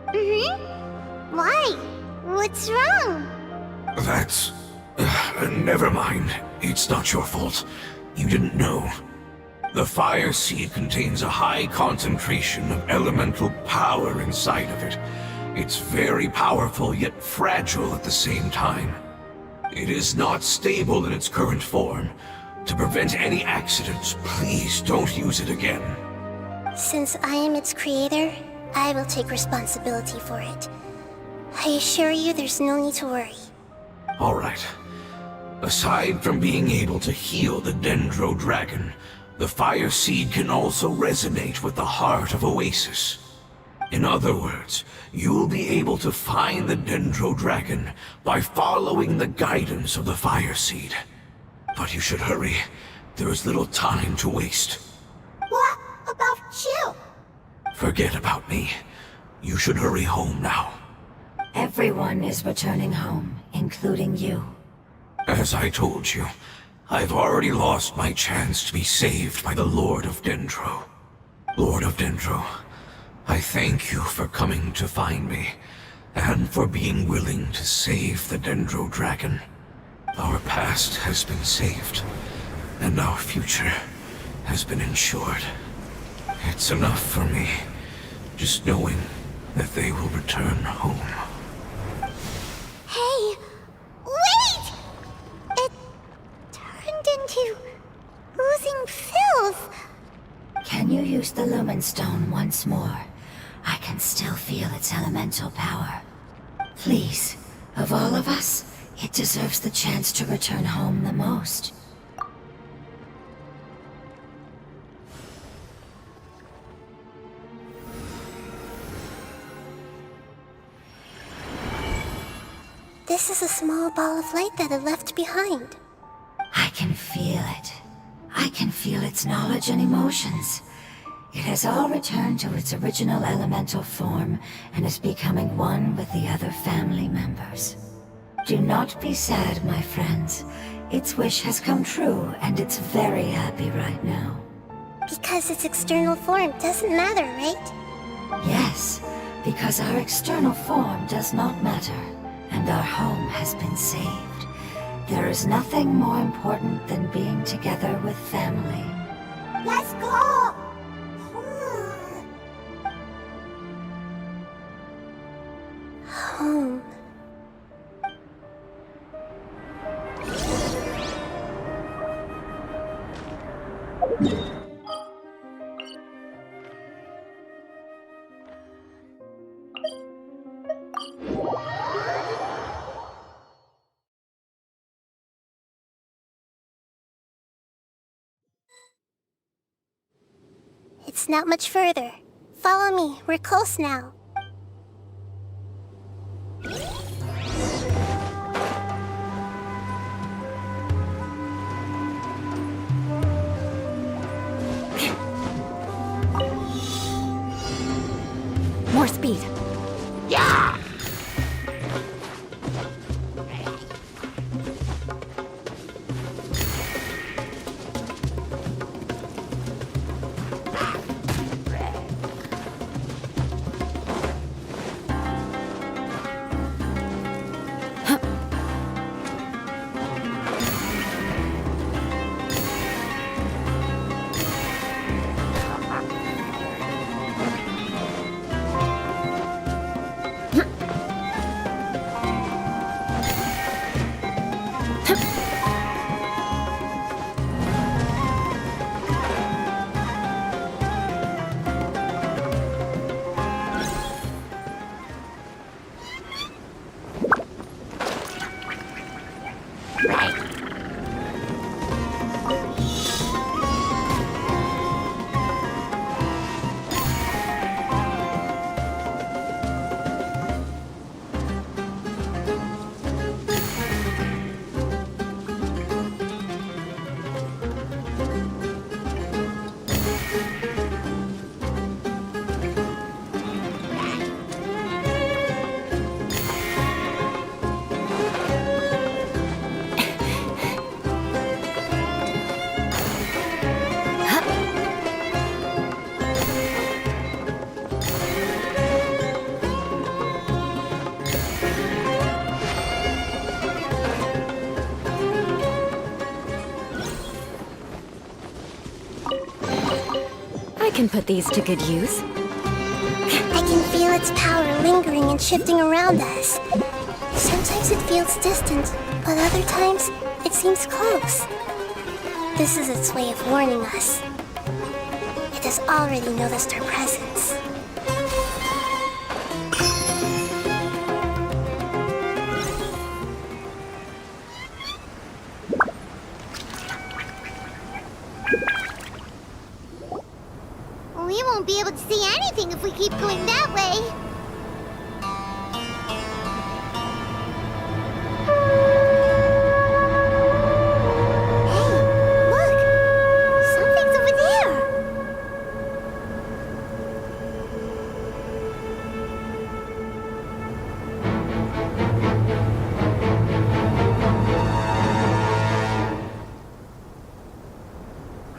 Mm-hmm. Why? What's wrong? That's... never mind. It's not your fault. You didn't know. The Fire Seed contains a high concentration of elemental power inside of it. It's very powerful, yet fragile at the same time. It is not stable in its current form. To prevent any accidents, please don't use it again. Since I am its creator, I will take responsibility for it. I assure you there's no need to worry. All right. Aside from being able to heal the Dendro Dragon, the Fire Seed can also resonate with the Heart of Oasis. In other words, you'll be able to find the Dendro Dragon by following the guidance of the Fire Seed. But you should hurry. There is little time to waste. What about you? Forget about me. You should hurry home now. Everyone is returning home, including you. As I told you, I've already lost my chance to be saved by the Lord of Dendro. Lord of Dendro, I thank you for coming to find me, and for being willing to save the Dendro Dragon. Our past has been saved, and our future has been ensured. It's enough for me, just knowing that they will return home. Hey, wait! It turned into oozing filth. Can you use the Lumine Stone once more? I can still feel its elemental power. Please, of all of us, it deserves the chance to return home the most. This is a small ball of light that it left behind. I can feel it. I can feel its knowledge and emotions. It has all returned to its original elemental form and is becoming one with the other family members. Do not be sad, my friends. Its wish has come true, and it's very happy right now. Because its external form doesn't matter, right? Yes, because our external form does not matter, and our home has been saved. There is nothing more important than being together with family. Let's go! Home. It's not much further. Follow me, we're close now. More speed. I can put these to good use. I can feel its power lingering and shifting around us. Sometimes it feels distant, but other times it seems close. This is its way of warning us. It has already noticed our presence. We won't be able to see anything if we keep going that way. Hey, look! Something's over there!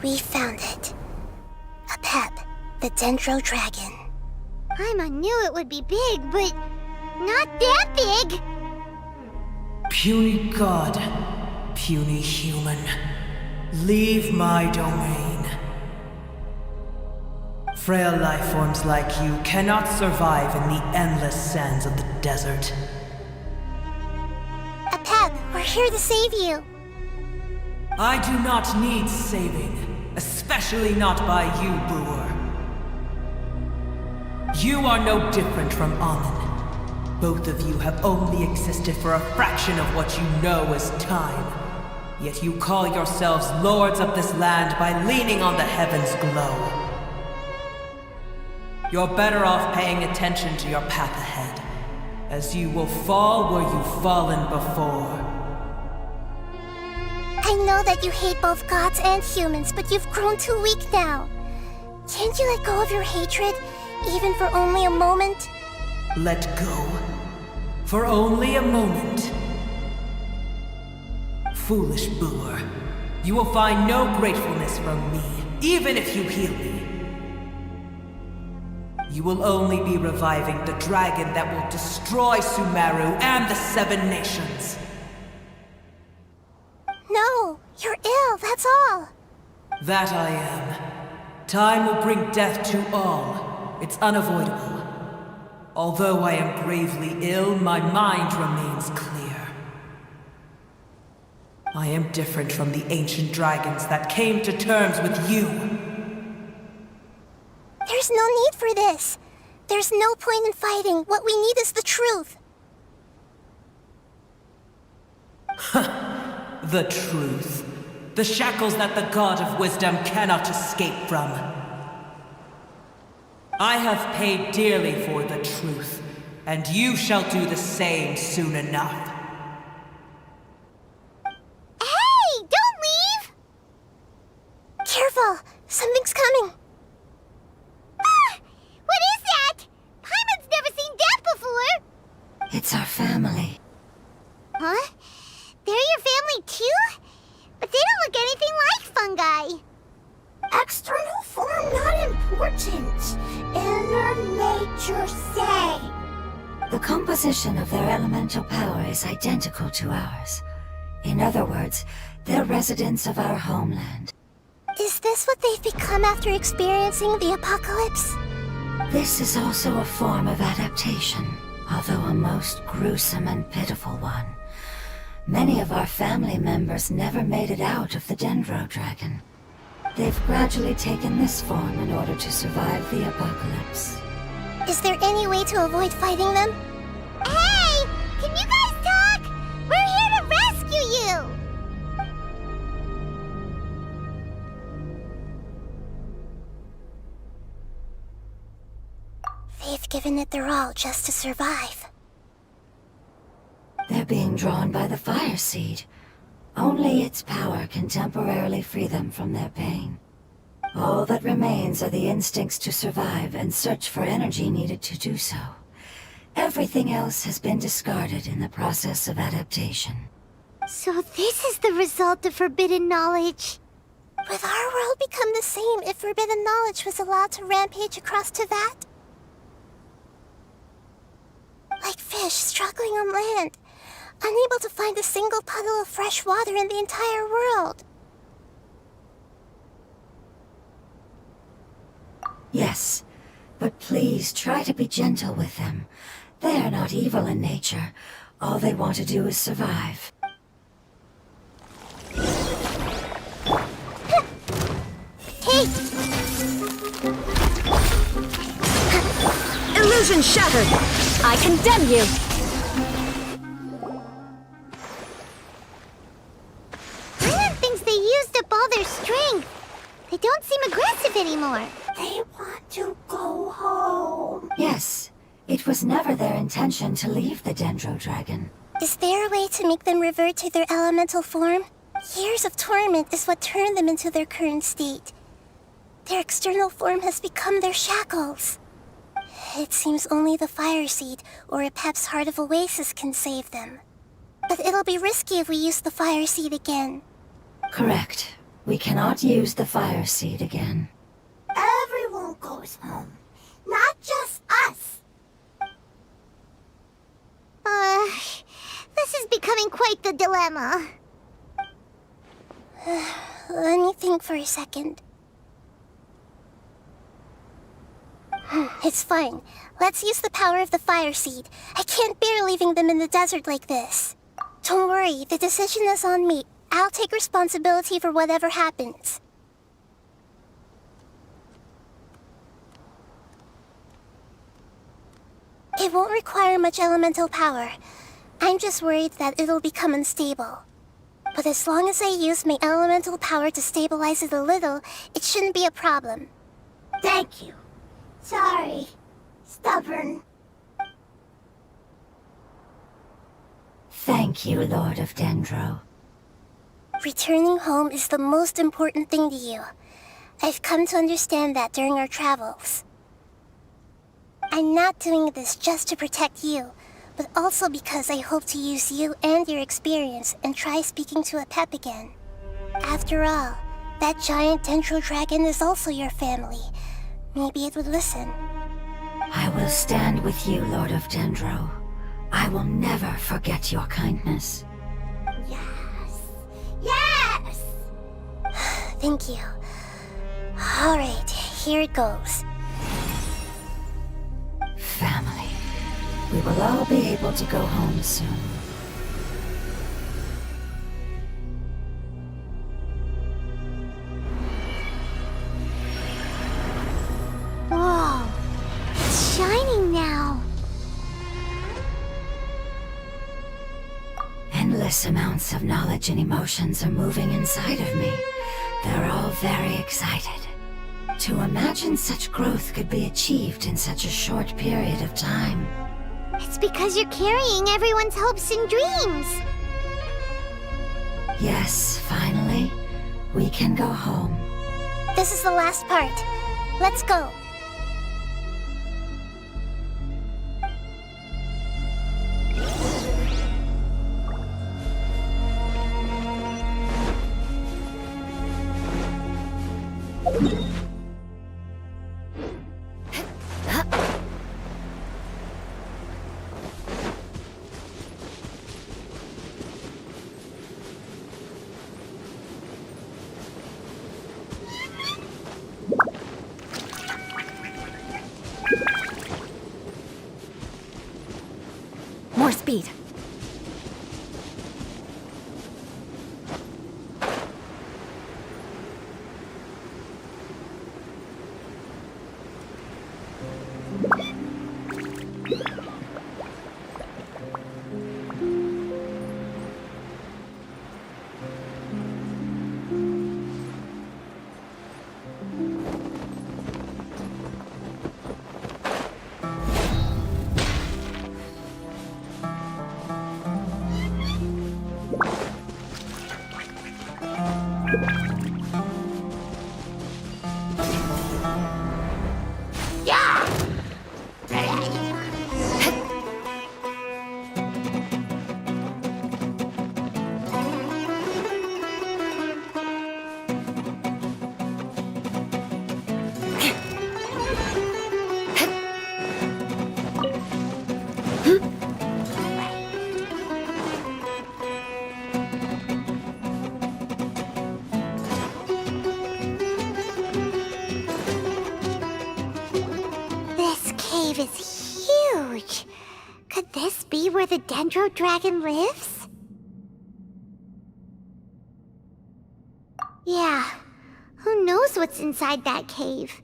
We found it. A pep, the Dendro Dragon. Paimon knew it would be big, but not that big! Puny god, puny human. Leave my domain. Frail life forms like you cannot survive in the endless sands of the desert. Apep, we're here to save you. I do not need saving, especially not by you, Brewer. You are no different from Amun. Both of you have only existed for a fraction of what you know as time. Yet you call yourselves lords of this land by leaning on the heavens' glow. You're better off paying attention to your path ahead, as you will fall where you've fallen before. I know that you hate both gods and humans, but you've grown too weak now. Can't you let go of your hatred, even for only a moment? Let go. For only a moment. Foolish Brewer, you will find no gratefulness from me, even if you heal me. You will only be reviving the dragon that will destroy Sumeru and the Seven Nations. No, you're ill, that's all. That I am. Time will bring death to all. It's unavoidable. Although I am gravely ill, my mind remains clear. I am different from the ancient dragons that came to terms with you. There's no need for this. There's no point in fighting. What we need is the truth. The truth. The shackles that the God of Wisdom cannot escape from. I have paid dearly for the truth, and you shall do the same soon enough. Hey, don't leave! Careful, something's coming. Ah! What is that? Paimon's never seen death before! It's our family. Huh? They're your family too? But they don't look anything like fungi. External form not important. Inner nature say. The composition of their elemental power is identical to ours. In other words, they're residents of our homeland. Is this what they've become after experiencing the apocalypse? This is also a form of adaptation, although a most gruesome and pitiful one. Many of our family members never made it out of the Dendro Dragon. They've gradually taken this form in order to survive the apocalypse. Is there any way to avoid fighting them? Hey! Can you guys talk? We're here to rescue you! They've given it their all just to survive. They're being drawn by the fire seed. Only its power can temporarily free them from their pain. All that remains are the instincts to survive and search for energy needed to do so. Everything else has been discarded in the process of adaptation. So this is the result of forbidden knowledge. Would our world become the same if forbidden knowledge was allowed to rampage across Tevat? Like fish struggling on land, unable to find a single puddle of fresh water in the entire world. Yes, but please try to be gentle with them. They are not evil in nature. All they want to do is survive. Hey! Illusion shattered! I condemn you! Paimon thinks they used up all their strength. They don't seem aggressive anymore. They want to go home. Yes, it was never their intention to leave the Dendro Dragon. Is there a way to make them revert to their elemental form? Years of torment is what turned them into their current state. Their external form has become their shackles. It seems only the fire seed or Apep's Heart of Oasis can save them. But it'll be risky if we use the fire seed again. Correct. We cannot use the fire seed again. Everyone goes home. Not just us. This is becoming quite the dilemma. Let me think for a second. It's fine. Let's use the power of the fire seed. I can't bear leaving them in the desert like this. Don't worry, the decision is on me. I'll take responsibility for whatever happens. It won't require much elemental power. I'm just worried that it'll become unstable. But as long as I use my elemental power to stabilize it a little, it shouldn't be a problem. Thank you. Sorry. Stubborn. Thank you, Lord of Dendro. Returning home is the most important thing to you. I've come to understand that during our travels. I'm not doing this just to protect you, but also because I hope to use you and your experience and try speaking to a pep again. After all, that giant dendro dragon is also your family. Maybe it would listen. I will stand with you, Lord of Dendro. I will never forget your kindness. Yes. Yes! Thank you. Alright, here it goes. Family. We will all be able to go home soon. Whoa, it's shining now. Endless amounts of knowledge and emotions are moving inside of me. They're all very excited. To imagine such growth could be achieved in such a short period of time. It's because you're carrying everyone's hopes and dreams. Yes, finally, we can go home. This is the last part. Let's go. More speed. This cave is huge. Could this be where the dendro dragon lives? Yeah, who knows what's inside that cave?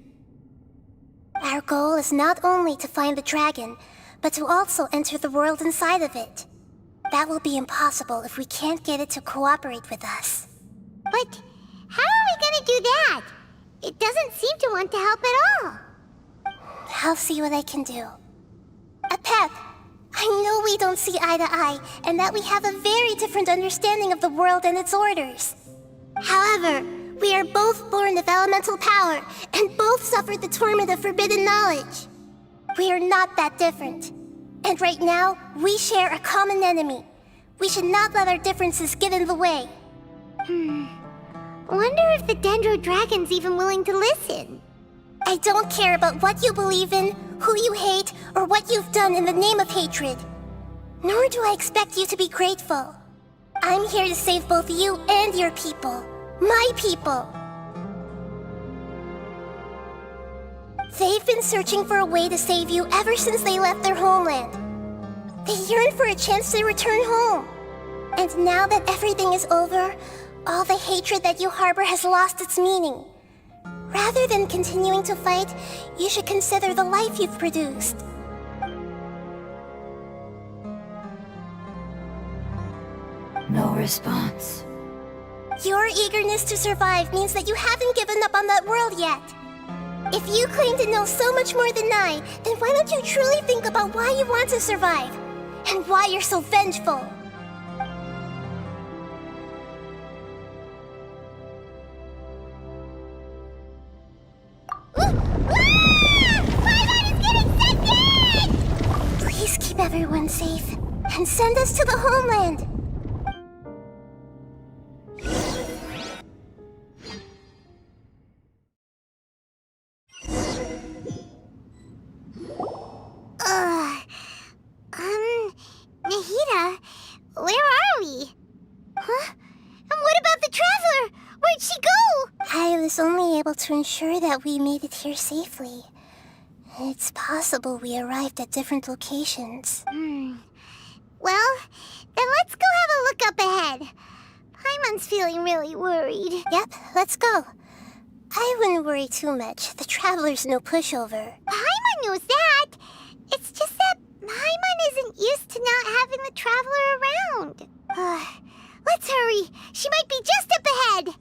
Our goal is not only to find the dragon, but to also enter the world inside of it. That will be impossible if we can't get it to cooperate with us. But how are we gonna do that? It doesn't seem to want to help at all. I'll see what I can do. Pep, I know we don't see eye to eye, and that we have a very different understanding of the world and its orders. However, we are both born of elemental power, and both suffered the torment of forbidden knowledge. We are not that different. And right now, we share a common enemy. We should not let our differences get in the way. Wonder if the dendro dragon's even willing to listen. I don't care about what you believe in, who you hate, or what you've done in the name of hatred. Nor do I expect you to be grateful. I'm here to save both you and your people. My people. They've been searching for a way to save you ever since they left their homeland. They yearn for a chance to return home. And now that everything is over, all the hatred that you harbor has lost its meaning. Rather than continuing to fight, you should consider the life you've produced. No response. Your eagerness to survive means that you haven't given up on that world yet. If you claim to know so much more than I, then why don't you truly think about why you want to survive? And why you're so vengeful? Please keep everyone safe, and send us to the homeland! Nahida, where are we? Huh? And what about the traveler? Where'd she go? I was only able to ensure that we made it here safely. It's possible we arrived at different locations. Well, then let's go have a look up ahead. Paimon's feeling really worried. Yep, let's go. I wouldn't worry too much. The traveler's no pushover. Paimon knows that. It's just that Paimon isn't used to not having the traveler around. Let's hurry. She might be just up ahead.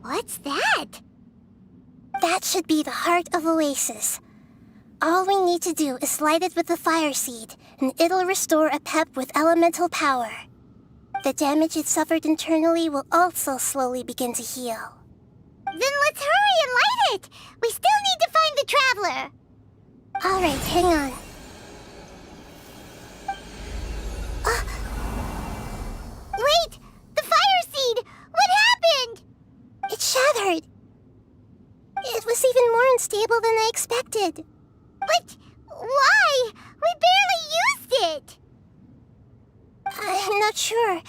What's that? That should be the heart of Oasis. All we need to do is light it with the fire seed, and it'll restore a pep with elemental power. The damage it suffered internally will also slowly begin to heal. Then let's hurry and light it! We still need to find the traveler! Alright, hang on. Wait! The fire seed! What happened? It shattered! It was even more unstable than I expected. But why? We barely used it! I'm not sure.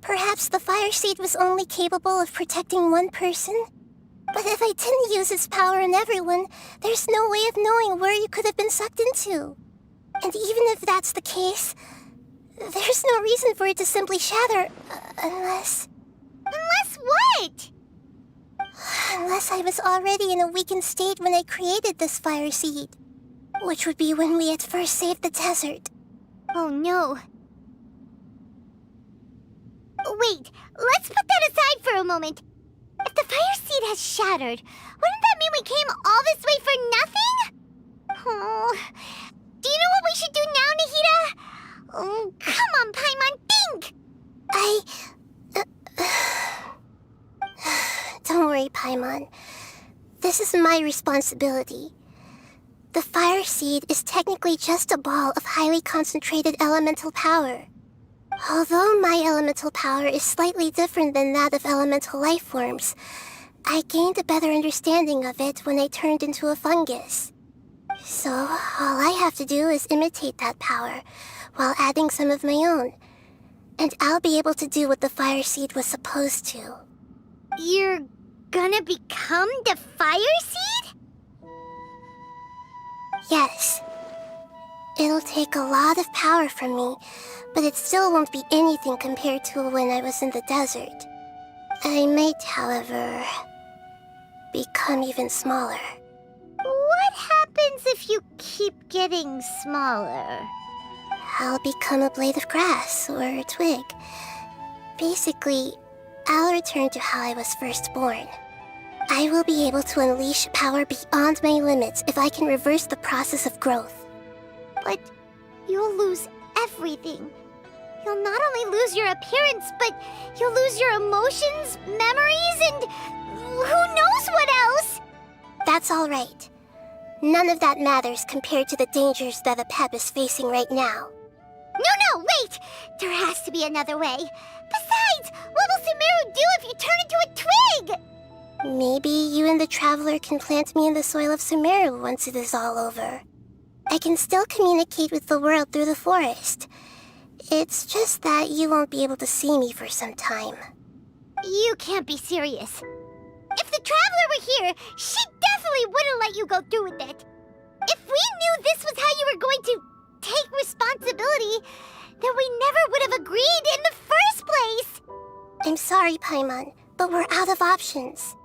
Perhaps the fire seed was only capable of protecting one person? But if I didn't use its power on everyone, there's no way of knowing where you could have been sucked into. And even if that's the case, there's no reason for it to simply shatter, unless... Unless what? Unless I was already in a weakened state when I created this fire seed. Which would be when we had first saved the desert. Oh no. Wait, let's put that aside for a moment. If the fire seed has shattered, wouldn't that mean we came all this way for nothing? Oh, do you know what we should do now, Nahida? Oh, come on, Paimon, think! Don't worry, Paimon. This is my responsibility. The fire seed is technically just a ball of highly concentrated elemental power. Although my elemental power is slightly different than that of elemental life forms, I gained a better understanding of it when I turned into a fungus. So, all I have to do is imitate that power, while adding some of my own. And I'll be able to do what the fire seed was supposed to. You're gonna become the fire seed? Yes. It'll take a lot of power from me, but it still won't be anything compared to when I was in the desert. I might, however, become even smaller. What happens if you keep getting smaller? I'll become a blade of grass or a twig. Basically, I'll return to how I was first born. I will be able to unleash power beyond my limits if I can reverse the process of growth. But you'll lose everything. You'll not only lose your appearance, but you'll lose your emotions, memories, and who knows what else? That's all right. None of that matters compared to the dangers that the Pep is facing right now. No, wait! There has to be another way. Besides, what will Sumeru do if you turn into a twig? Maybe you and the Traveler can plant me in the soil of Sumeru once it is all over. I can still communicate with the world through the forest. It's just that you won't be able to see me for some time. You can't be serious. If the Traveler were here, she definitely wouldn't let you go through with it. If we knew this was how you were going to take responsibility, then we never would have agreed in the first place! I'm sorry, Paimon, but we're out of options.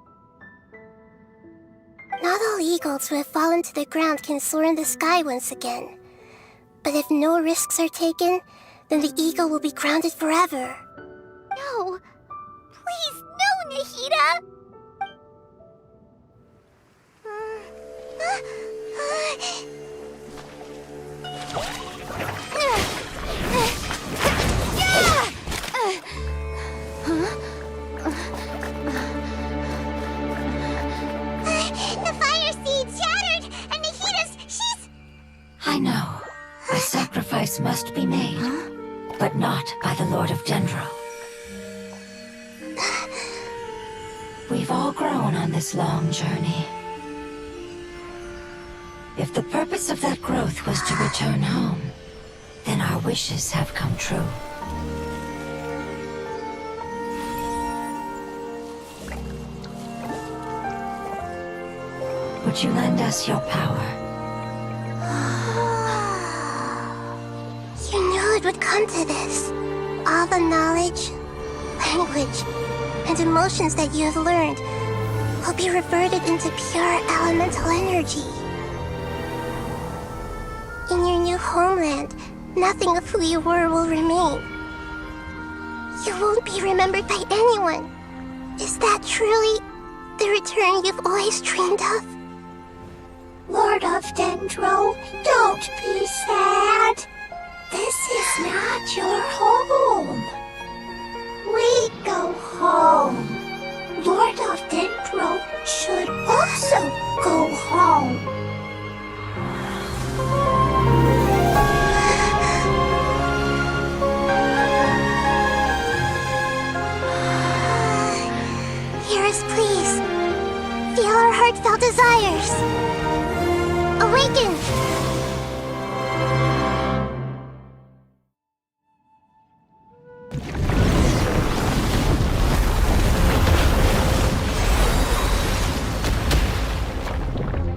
Not all eagles who have fallen to the ground can soar in the sky once again. But if no risks are taken, then the eagle will be grounded forever. No. Please, no, Nahida! The fire seed shattered, and she's... I know. A sacrifice must be made, but not by the Lord of Dendro. We've all grown on this long journey. If the purpose of that growth was to return home, then our wishes have come true. Would you lend us your power? You knew it would come to this. All the knowledge, language, and emotions that you have learned will be reverted into pure elemental energy. In your new homeland, nothing of who you were will remain. You won't be remembered by anyone. Is that truly the return you've always dreamed of? Lord of Dendro, don't be sad. This is not your home. We go home. Lord of Dendro should also go home. Hear us, please. Feel our heartfelt desires. Awaken!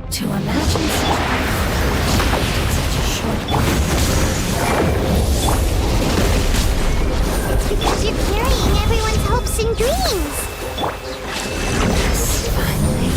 To imagine such a short while. It's because you're carrying everyone's hopes and dreams. Yes, finally.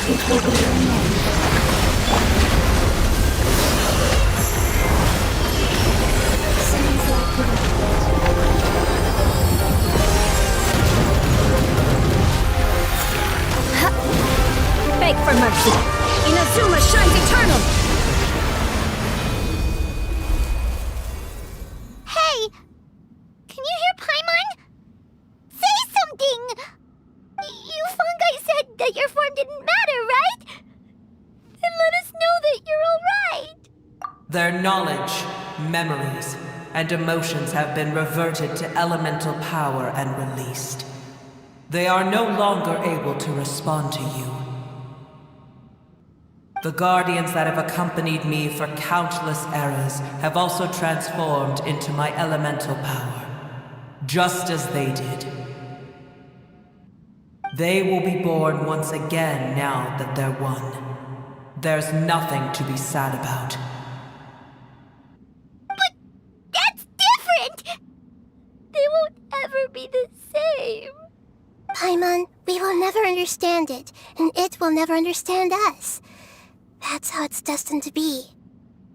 it will be your name. Sounds like Beg for mercy. Inazuma shines eternal! Hey! Can you hear Paimon? Say something! You fungi said that your form didn't matter, right? Then let us know that you're alright! Their knowledge, memories, and emotions have been reverted to elemental power and released. They are no longer able to respond to you. The guardians that have accompanied me for countless eras have also transformed into my elemental power, just as they did. They will be born once again now that they're one. There's nothing to be sad about. But that's different! They won't ever be the same. Paimon, we will never understand it, and it will never understand us. That's how it's destined to be.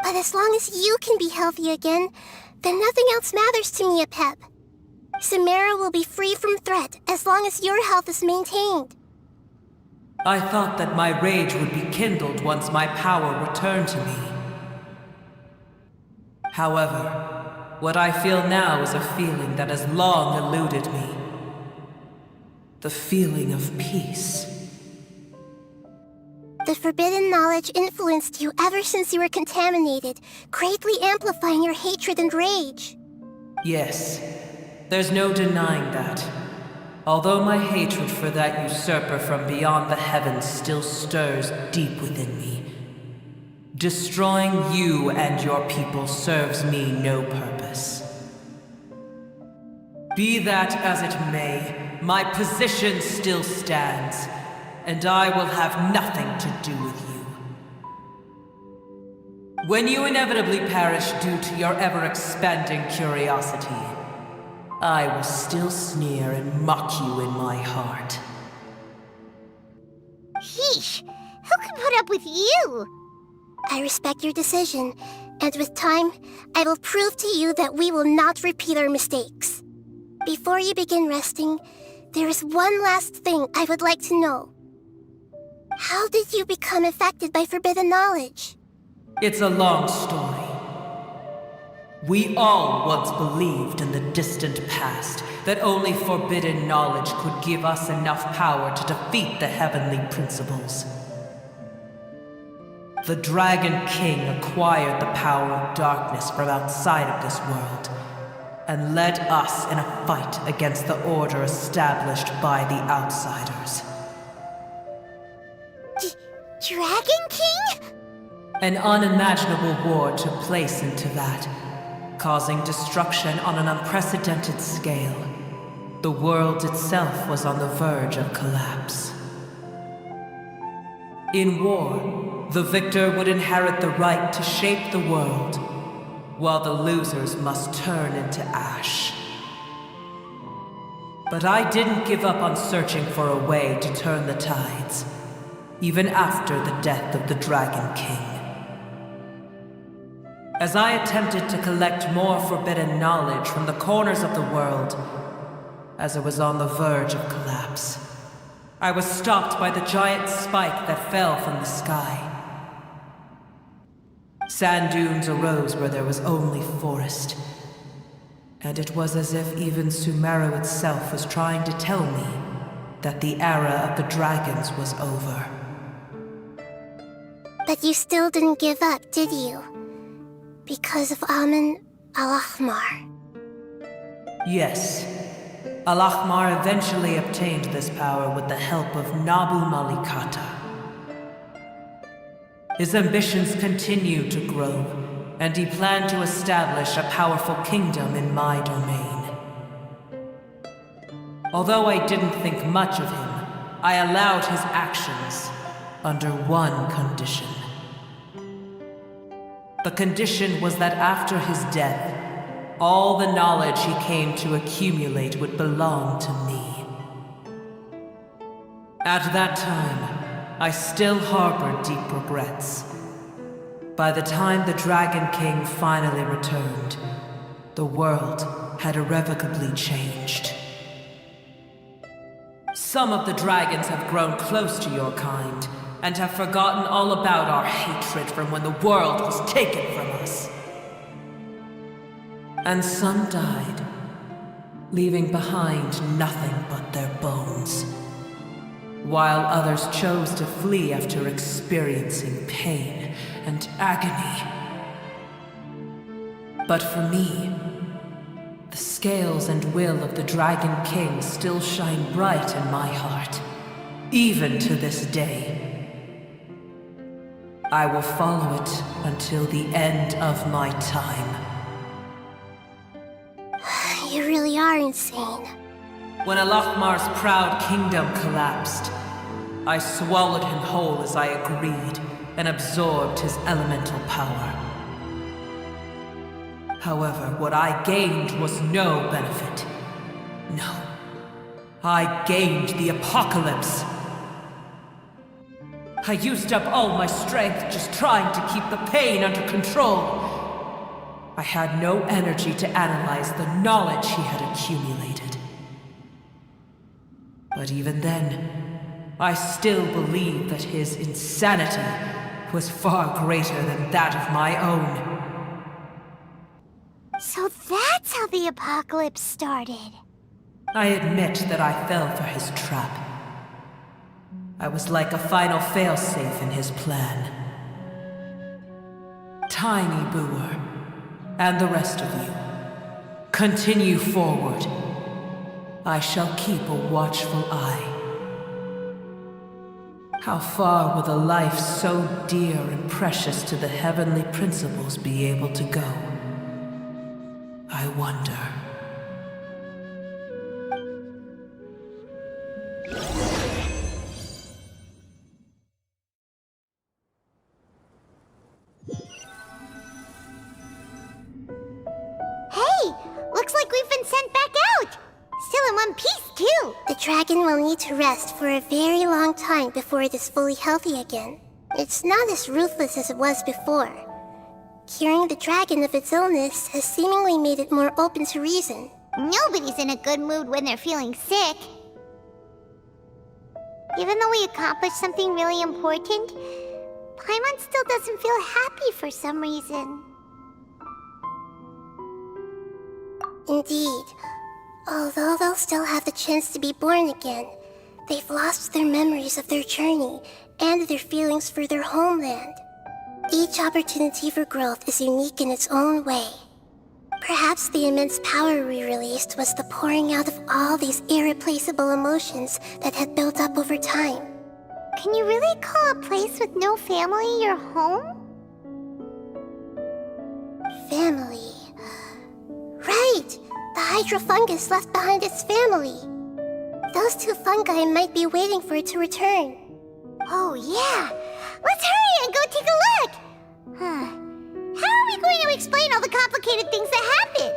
But as long as you can be healthy again, then nothing else matters to me, Apep. Samara will be free from threat as long as your health is maintained. I thought that my rage would be kindled once my power returned to me. However, what I feel now is a feeling that has long eluded me. The feeling of peace. The forbidden knowledge influenced you ever since you were contaminated, greatly amplifying your hatred and rage. Yes, there's no denying that. Although my hatred for that usurper from beyond the heavens still stirs deep within me, destroying you and your people serves me no purpose. Be that as it may, my position still stands, and I will have nothing to do with you. When you inevitably perish due to your ever-expanding curiosity, I will still sneer and mock you in my heart. Yeesh! Who can put up with you? I respect your decision, and with time, I will prove to you that we will not repeat our mistakes. Before you begin resting, there is one last thing I would like to know. How did you become affected by forbidden knowledge? It's a long story. We all once believed in the distant past that only forbidden knowledge could give us enough power to defeat the heavenly principles. The Dragon King acquired the power of darkness from outside of this world, and led us in a fight against the order established by the outsiders. Dragon King? An unimaginable war took place into that, causing destruction on an unprecedented scale. The world itself was on the verge of collapse. In war, the victor would inherit the right to shape the world, while the losers must turn into ash. But I didn't give up on searching for a way to turn the tides, even after the death of the Dragon King. As I attempted to collect more forbidden knowledge from the corners of the world, as it was on the verge of collapse, I was stopped by the giant spike that fell from the sky. Sand dunes arose where there was only forest, and it was as if even Sumeru itself was trying to tell me that the era of the dragons was over. But you still didn't give up, did you? Because of Amun Al-Ahmar. Yes. Al-Ahmar eventually obtained this power with the help of Nabu Malikata. His ambitions continued to grow, and he planned to establish a powerful kingdom in my domain. Although I didn't think much of him, I allowed his actions under one condition. The condition was that after his death, all the knowledge he came to accumulate would belong to me. At that time, I still harbored deep regrets. By the time the Dragon King finally returned, the world had irrevocably changed. Some of the dragons have grown close to your kind, and have forgotten all about our hatred from when the world was taken from us. And some died, leaving behind nothing but their bones, while others chose to flee after experiencing pain and agony. But for me, the scales and will of the Dragon King still shine bright in my heart, even to this day. I will follow it until the end of my time. You really are insane. When Alachmar's proud kingdom collapsed, I swallowed him whole as I agreed, and absorbed his elemental power. However, what I gained was no benefit. No. I gained the apocalypse. I used up all my strength just trying to keep the pain under control. I had no energy to analyze the knowledge he had accumulated. But even then, I still believed that his insanity was far greater than that of my own. So that's how the apocalypse started. I admit that I fell for his trap. I was like a final failsafe in his plan. Tiny Booer, and the rest of you, continue forward. I shall keep a watchful eye. How far will a life so dear and precious to the heavenly principles be able to go? I wonder. Hey, looks like we've been sent back out. Still in one piece, too. The dragon will need to rest for a very long time before it is fully healthy again. It's not as ruthless as it was before. Curing the dragon of its illness has seemingly made it more open to reason. Nobody's in a good mood when they're feeling sick. Even though we accomplished something really important, Paimon still doesn't feel happy for some reason. Indeed. Although they'll still have the chance to be born again, they've lost their memories of their journey and their feelings for their homeland. Each opportunity for growth is unique in its own way. Perhaps the immense power we released was the pouring out of all these irreplaceable emotions that had built up over time. Can you really call a place with no family your home? Family. Right! The hydrofungus left behind its family. Those two fungi might be waiting for it to return. Oh, yeah. Let's hurry and go take a look. How are we going to explain all the complicated things that happened?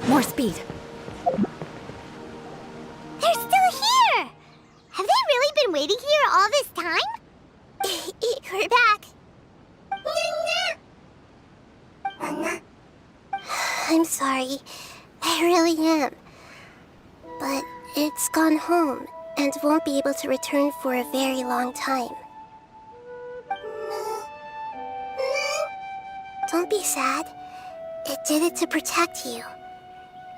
More speed. They're still here! Have they really been waiting here all this time? We're back. I'm sorry. I really am. But it It's gone home and won't be able to return for a very long time. Don't be sad. It did it to protect you.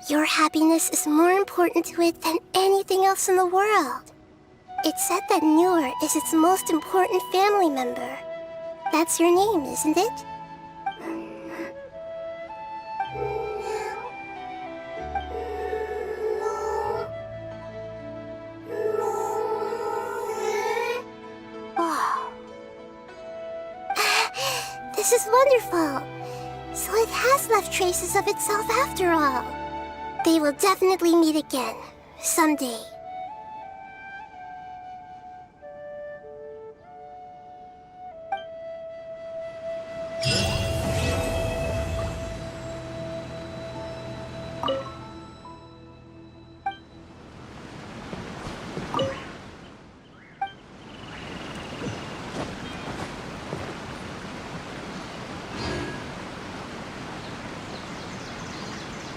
Your happiness is more important to it than anything else in the world. It's said that Newer is its most important family member. That's your name, isn't it? Wow. This is wonderful. So it has left traces of itself after all. They will definitely meet again, someday.